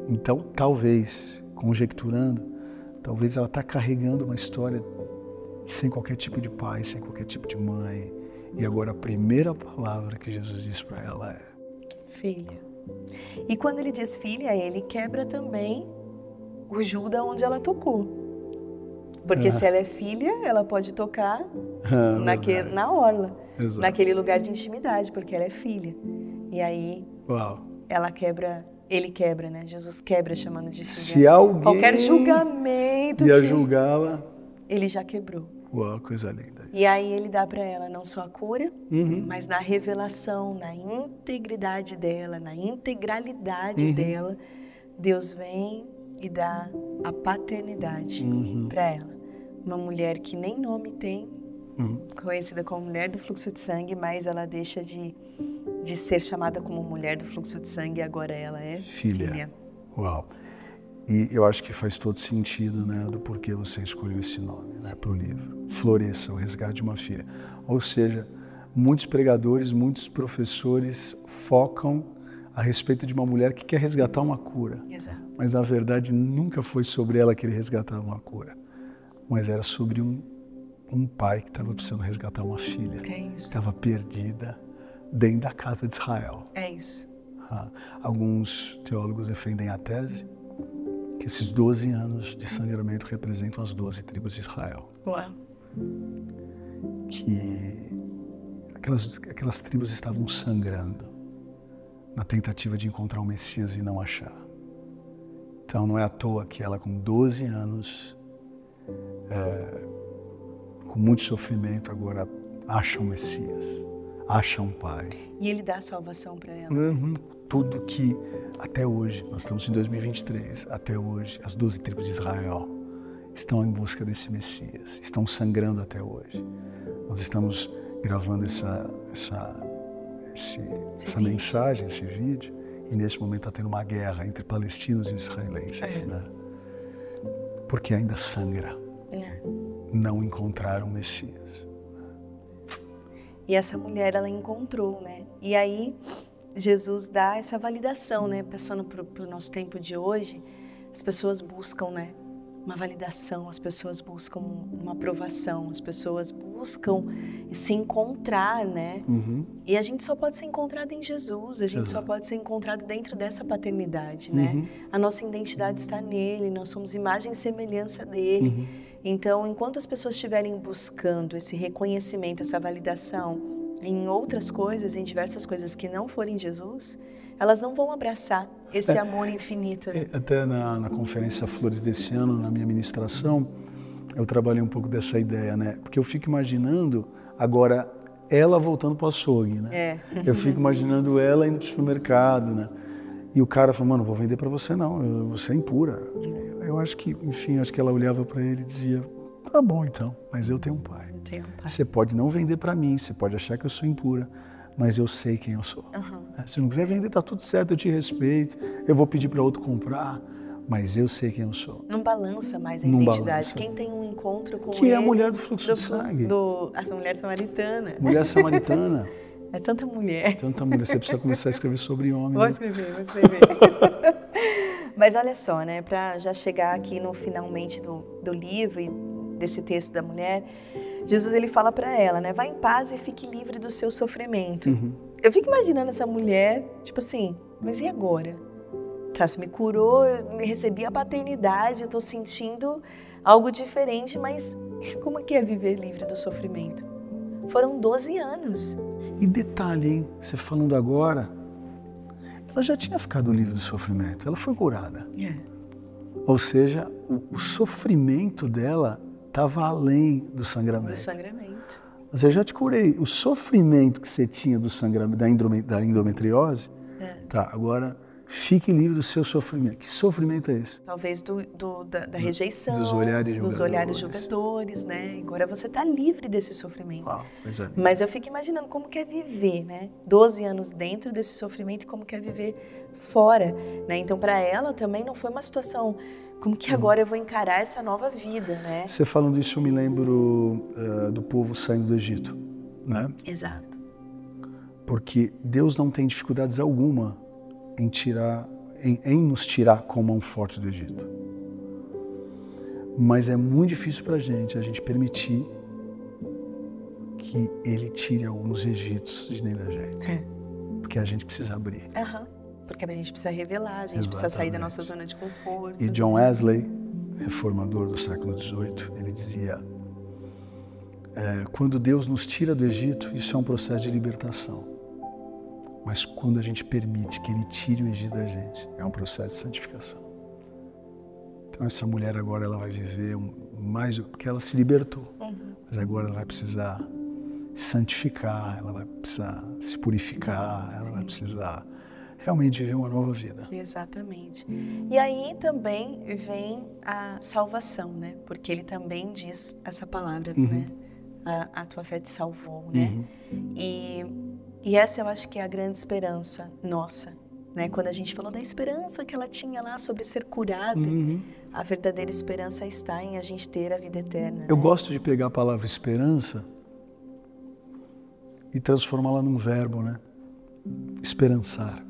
Então, talvez, conjecturando, talvez ela está carregando uma história sem qualquer tipo de pai, sem qualquer tipo de mãe. E agora a primeira palavra que Jesus diz para ela é... Filha. E quando ele diz filha, ele quebra também o Judas onde ela tocou. Porque se ela é filha, ela pode tocar na orla. Exato. Naquele lugar de intimidade, porque ela é filha. E aí, ele quebra, né? Jesus quebra chamando de filha. Se alguém qualquer julgamento ia julgá-la, ele já quebrou. Uau, coisa linda. E aí ele dá para ela não só a cura, mas na revelação, na integridade dela, na integralidade dela, Deus vem e dá a paternidade para ela. Uma mulher que nem nome tem, conhecida como mulher do fluxo de sangue, mas ela deixa de ser chamada como mulher do fluxo de sangue e agora ela é filha. Uau. E eu acho que faz todo sentido, né, do porquê você escolheu esse nome, né, para o livro. Floresça, o resgate de uma filha. Ou seja, muitos pregadores, muitos professores focam a respeito de uma mulher que quer resgatar uma cura. Exato. Mas, na verdade, nunca foi sobre ela querer resgatar uma cura. Mas era sobre um pai que estava precisando resgatar uma filha. É isso. Que estava perdida dentro da casa de Israel. É isso. Alguns teólogos defendem a tese que esses 12 anos de sangramento representam as 12 tribos de Israel. Uau. Que aquelas tribos estavam sangrando na tentativa de encontrar o Messias e não achar. Então não é à toa que ela com 12 anos, com muito sofrimento, agora acha o Messias, acha um pai. E ele dá salvação para ela. Tudo que até hoje, nós estamos em 2023, até hoje, as 12 tribos de Israel estão em busca desse Messias, estão sangrando até hoje. Nós estamos gravando essa mensagem, esse vídeo, e nesse momento está tendo uma guerra entre palestinos e israelenses, né? Porque ainda sangra. Não encontraram o Messias. E essa mulher, ela encontrou, né? E aí Jesus dá essa validação, né? Passando pelo nosso tempo de hoje, as pessoas buscam, né? Uma validação, as pessoas buscam uma aprovação, as pessoas buscam se encontrar, né? E a gente só pode ser encontrado em Jesus, a gente só pode ser encontrado dentro dessa paternidade, né? A nossa identidade está nele, nós somos imagem e semelhança dele. Então, enquanto as pessoas estiverem buscando esse reconhecimento, essa validação em outras coisas, em diversas coisas que não forem Jesus, elas não vão abraçar esse amor infinito. Né? Até na Conferência Flores desse ano, na minha ministração, eu trabalhei um pouco dessa ideia, né? Porque eu fico imaginando agora ela voltando para o açougue, né? Eu fico imaginando ela indo para o supermercado, né? E o cara falou, mano, não vou vender para você não, você é impura. Eu acho que, enfim, acho que ela olhava para ele e dizia, tá bom então, mas eu tenho um pai. Você pode não vender para mim, você pode achar que eu sou impura, mas eu sei quem eu sou. Se não quiser vender, tá tudo certo, eu te respeito, eu vou pedir para outro comprar, mas eu sei quem eu sou. Não balança mais a identidade. Balança. Quem tem um encontro com que ele... é a mulher do fluxo de sangue. Essa mulher samaritana. Mulher samaritana. É tanta mulher. Tanta mulher. Você precisa começar a escrever sobre homem. Vou escrever. Mas olha só, né? Para já chegar aqui no finalmente do livro e desse texto da mulher, Jesus ele fala para ela, né? Vá em paz e fique livre do seu sofrimento. Eu fico imaginando essa mulher, tipo assim, mas e agora? Tá, você me curou, eu me recebi a paternidade, eu tô sentindo algo diferente, mas como é que é viver livre do sofrimento? Foram 12 anos. E detalhe, hein? Você falando agora, ela já tinha ficado livre do sofrimento, ela foi curada. Ou seja, o sofrimento dela estava além do sangramento. Mas eu já te curei. O sofrimento que você tinha do sangramento, da endometriose, tá, agora fique livre do seu sofrimento. Que sofrimento é esse? Talvez da rejeição, dos olhares julgadores, né? Agora você está livre desse sofrimento. Pois é. Mas eu fico imaginando como que é viver, né? 12 anos dentro desse sofrimento e como que é viver fora, né? Então, para ela também não foi uma situação... Como que agora eu vou encarar essa nova vida, né? Você falando isso, eu me lembro do povo saindo do Egito, né? Exato. Porque Deus não tem dificuldades alguma em nos tirar com a mão forte do Egito. Mas é muito difícil para a gente permitir que Ele tire alguns Egitos de dentro da gente. Porque a gente precisa abrir. Porque a gente precisa revelar, a gente precisa sair da nossa zona de conforto. E John Wesley, reformador do século XVIII, ele dizia, quando Deus nos tira do Egito, isso é um processo de libertação. Mas quando a gente permite que Ele tire o Egito da gente, é um processo de santificação. Então essa mulher agora ela vai viver mais, porque ela se libertou. Mas agora ela vai precisar se santificar, ela vai precisar se purificar, ela vai precisar realmente viver uma nova vida. Exatamente. E aí também vem a salvação, né? Porque ele também diz essa palavra, né? A tua fé te salvou, né? E essa eu acho que é a grande esperança nossa, né? Quando a gente falou da esperança que ela tinha lá sobre ser curada, a verdadeira esperança está em a gente ter a vida eterna. Eu gosto de pegar a palavra esperança e transformá-la num verbo, né? Esperançar.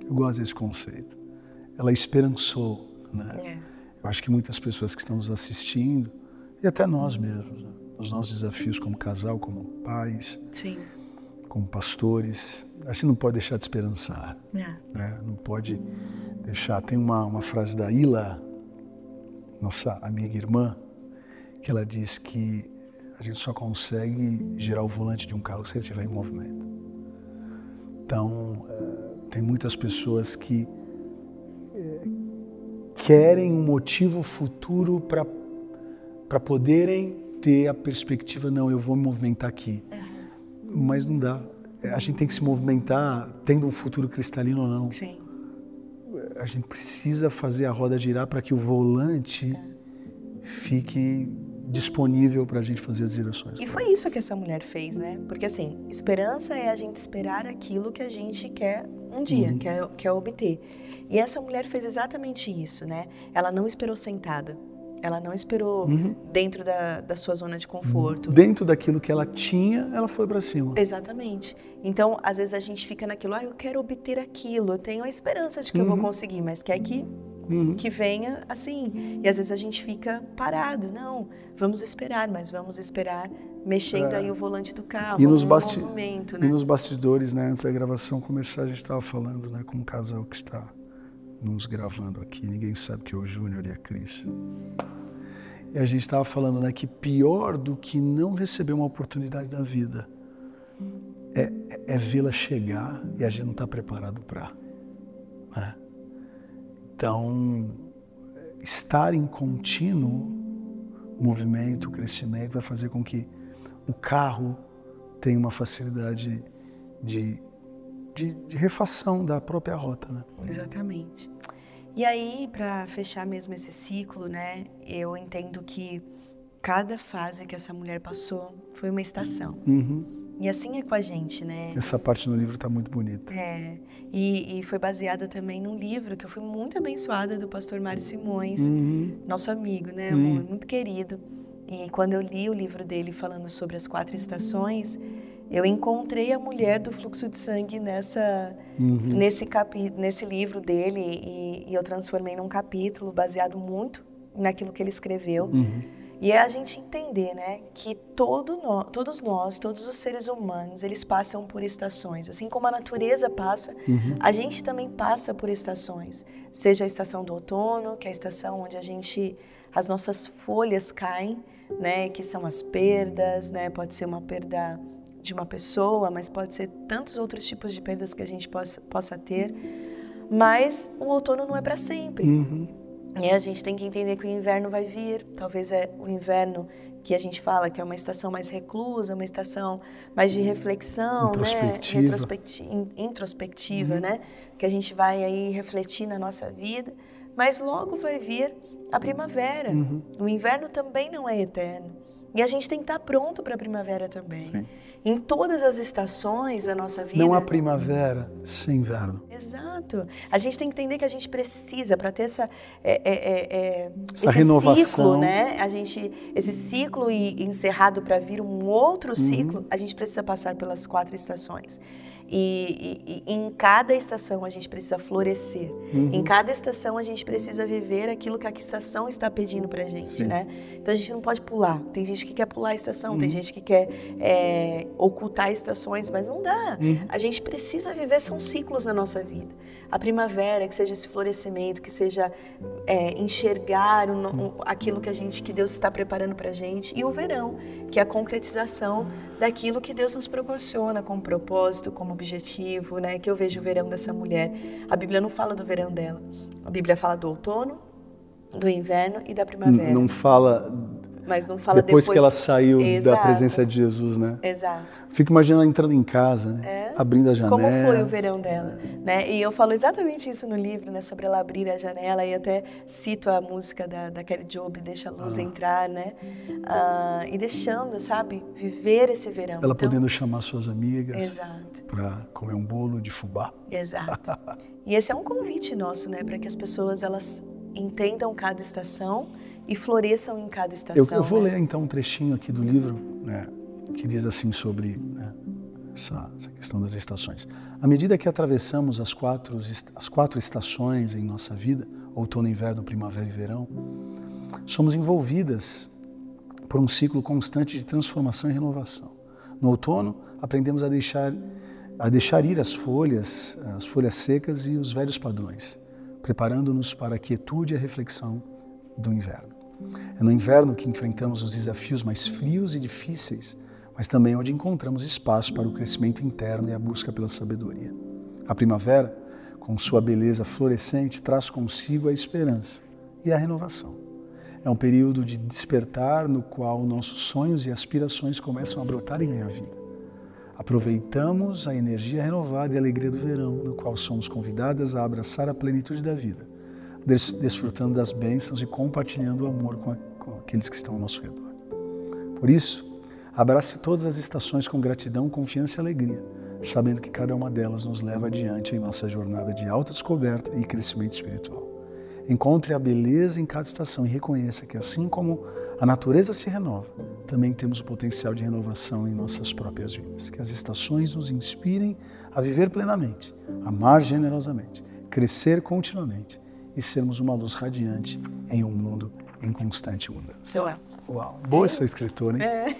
Eu gosto desse conceito. Ela esperançou, né? Eu acho que muitas pessoas que estão nos assistindo, e até nós mesmos, né? Os nossos desafios como casal, como pais, como pastores, a gente não pode deixar de esperançar. Né? Não pode deixar. Tem uma frase da Ila, nossa amiga irmã, que ela diz que a gente só consegue girar o volante de um carro se ele estiver em movimento. Então, tem muitas pessoas que querem um motivo futuro para poderem ter a perspectiva, não, eu vou me movimentar aqui. Mas não dá. A gente tem que se movimentar tendo um futuro cristalino ou não. A gente precisa fazer a roda girar para que o volante fique disponível para a gente fazer as direções. E foi isso que essa mulher fez, né? Porque assim, esperança é a gente esperar aquilo que a gente quer um dia, quer obter. E essa mulher fez exatamente isso, né? Ela não esperou sentada. Ela não esperou dentro da sua zona de conforto. Dentro daquilo que ela tinha, ela foi para cima. Exatamente. Então, às vezes a gente fica naquilo, eu quero obter aquilo, eu tenho a esperança de que eu vou conseguir, mas quer que venha assim. E às vezes a gente fica parado. Não, vamos esperar, mas vamos esperar mexendo aí o volante do carro, E nos, movimento, né? E nos bastidores, né, antes da gravação começar, a gente estava falando, né, com um casal que está nos gravando aqui. Ninguém sabe que é o Júnior e a Cris. E a gente estava falando, né, que pior do que não receber uma oportunidade na vida é vê-la chegar e a gente não está preparado para. Né? Então, estar em contínuo movimento, crescimento, vai fazer com que o carro tenha uma facilidade de refação da própria rota, né? Exatamente. E aí, para fechar mesmo esse ciclo, né, eu entendo que cada fase que essa mulher passou foi uma estação. E assim é com a gente, né? Essa parte no livro está muito bonita. E foi baseada também num livro que eu fui muito abençoada do pastor Mário Simões, nosso amigo, né, amor? Muito querido. E quando eu li o livro dele falando sobre as 4 estações, eu encontrei a mulher do fluxo de sangue nesse livro dele e eu transformei num capítulo baseado muito naquilo que ele escreveu. E é a gente entender, né, que todos nós, todos os seres humanos, eles passam por estações. Assim como a natureza passa, a gente também passa por estações. Seja a estação do outono, que é a estação onde as nossas folhas caem, né, que são as perdas, né, pode ser uma perda de uma pessoa, mas pode ser tantos outros tipos de perdas que a gente possa ter. Mas o outono não é para sempre. E a gente tem que entender que o inverno vai vir. Talvez é o inverno que a gente fala que é uma estação mais reclusa, uma estação mais de reflexão, introspectiva, introspectiva, né? Que a gente vai aí refletir na nossa vida. Mas logo vai vir a primavera. O inverno também não é eterno. E a gente tem que estar pronto para a primavera também. Sim. Em todas as estações da nossa vida. Não há primavera sem inverno. Exato. A gente tem que entender que a gente precisa, para ter esse renovação, ciclo, né? Esse ciclo encerrado para vir um outro ciclo, a gente precisa passar pelas 4 estações. E em cada estação a gente precisa florescer. Em cada estação a gente precisa viver aquilo que a estação está pedindo pra gente, né? Então a gente não pode pular. Tem gente que quer pular a estação, tem gente que quer ocultar estações, mas não dá. A gente precisa viver, são ciclos na nossa vida. A primavera, que seja esse florescimento, que seja enxergar aquilo que Deus está preparando pra gente. E o verão, que é a concretização daquilo que Deus nos proporciona como propósito, como objetivo, né? Que eu vejo o verão dessa mulher. A Bíblia não fala do verão dela. A Bíblia fala do outono, do inverno e da primavera. Não fala... Mas não fala depois que ela saiu Exato. da presença de Jesus, né? Exato. Fico imaginando ela entrando em casa, né? Abrindo a janela. Como foi o verão dela, né? E eu falo exatamente isso no livro, né? Sobre ela abrir a janela, e até cito a música da Kelly Job, Deixa a Luz Entrar, né? E deixando, sabe? Viver esse verão. Ela podendo chamar suas amigas para comer um bolo de fubá. Exato. E esse é um convite nosso, né? Para que as pessoas, elas entendam cada estação e floresçam em cada estação. Eu vou ler então um trechinho aqui do livro, né, que diz assim sobre, né, essa questão das estações. À medida que atravessamos as quatro estações em nossa vida, outono, inverno, primavera e verão, somos envolvidas por um ciclo constante de transformação e renovação. No outono, aprendemos a deixar ir as folhas secas e os velhos padrões, preparando-nos para a quietude e a reflexão do inverno. É no inverno que enfrentamos os desafios mais frios e difíceis, mas também onde encontramos espaço para o crescimento interno e a busca pela sabedoria. A primavera, com sua beleza florescente, traz consigo a esperança e a renovação. É um período de despertar no qual nossos sonhos e aspirações começam a brotar em minha vida. Aproveitamos a energia renovada e a alegria do verão, no qual somos convidadas a abraçar a plenitude da vida, desfrutando das bênçãos e compartilhando o amor com com aqueles que estão ao nosso redor. Por isso, abrace todas as estações com gratidão, confiança e alegria, sabendo que cada uma delas nos leva adiante em nossa jornada de autodescoberta e crescimento espiritual. Encontre a beleza em cada estação e reconheça que, assim como a natureza se renova, também temos o potencial de renovação em nossas próprias vidas. Que as estações nos inspirem a viver plenamente, amar generosamente, crescer continuamente e sermos uma luz radiante em um mundo em constante mudança. Uau, boa essa escritora, hein?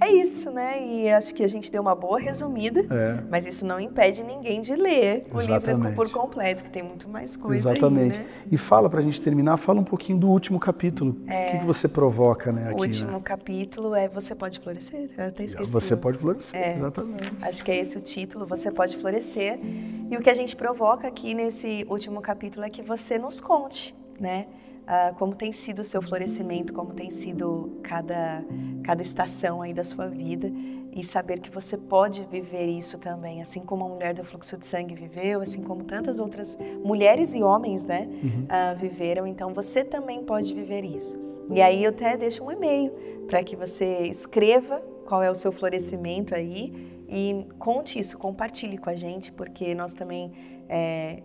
É isso, né? E acho que a gente deu uma boa resumida, mas isso não impede ninguém de ler o livro por completo, que tem muito mais coisa. Exatamente. Aí, né? E fala, pra gente terminar, fala um pouquinho do último capítulo. O que você provoca, né, aqui? O último capítulo é Você Pode Florescer. Eu até esqueci. Você Pode Florescer, exatamente. Acho que é esse o título, Você Pode Florescer. E o que a gente provoca aqui nesse último capítulo é que você nos conte, né? Como tem sido o seu florescimento, como tem sido cada estação aí da sua vida, e saber que você pode viver isso também, assim como a mulher do fluxo de sangue viveu, assim como tantas outras mulheres e homens, né, viveram. Então você também pode viver isso. E aí eu até deixo um e-mail para que você escreva qual é o seu florescimento aí e conte isso, compartilhe com a gente, porque nós também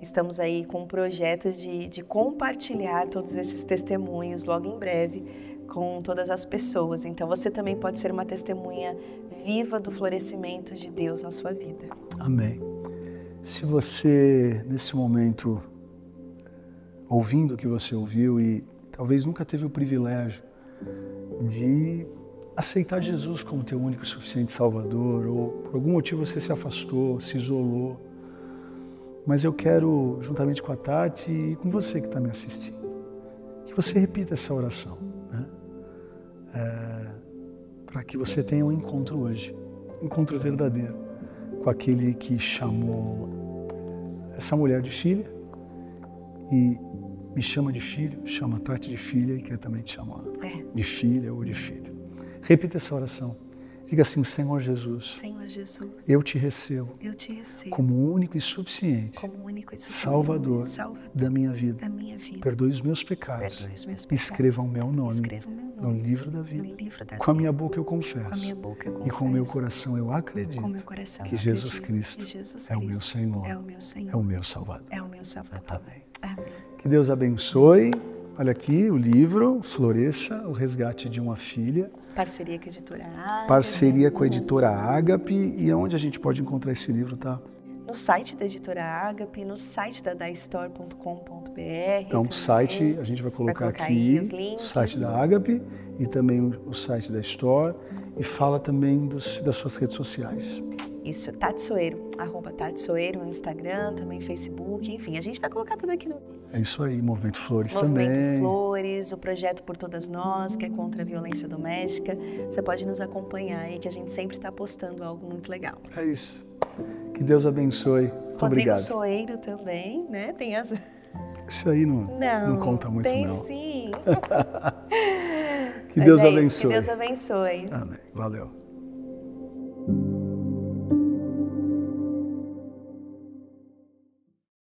estamos aí com um projeto de compartilhar todos esses testemunhos logo em breve com todas as pessoas. Então você também pode ser uma testemunha viva do florescimento de Deus na sua vida. Amém. Se você, nesse momento, ouvindo o que você ouviu e talvez nunca teve o privilégio de aceitar Jesus como teu único e suficiente Salvador, ou por algum motivo você se afastou, se isolou, mas eu quero, juntamente com a Tati e com você que está me assistindo, que você repita essa oração, né? Para que você tenha um encontro hoje, um encontro verdadeiro com aquele que chamou essa mulher de filha e me chama de filho, chama a Tati de filha e quer também te chamar de filha ou de filho. Repita essa oração. Diga assim: Senhor Jesus, eu te recebo como único e suficiente, Salvador da minha vida. Perdoe os meus pecados e escreva o meu nome no livro da vida. Com a minha boca eu confesso e com o meu coração eu acredito que Jesus Cristo é o meu Senhor, é o meu Salvador. Amém. Que Deus abençoe. Olha aqui o livro, Floresça, o resgate de uma filha. Parceria com a editora Ágape. Parceria com a editora Ágape. E onde a gente pode encontrar esse livro, tá? No site da editora Ágape, no site da daistore.com.br. Então, o site, a gente vai colocar aqui, o site da Ágape e também o site da Store. E fala também das suas redes sociais. Isso, Tati Soeiro, @Tati Soeiro no Instagram, também Facebook, enfim, a gente vai colocar tudo aqui no... É isso aí, Movimento Flores também. Movimento Flores, o projeto Por Todas Nós, que é contra a violência doméstica. Você pode nos acompanhar aí, que a gente sempre está postando algo muito legal. É isso. Que Deus abençoe. Muito obrigado. Rodrigo Soeiro também, né? Tem as... Isso aí não conta muito, tem não. Sim. Que Deus abençoe. Que Deus abençoe. Amém. Valeu.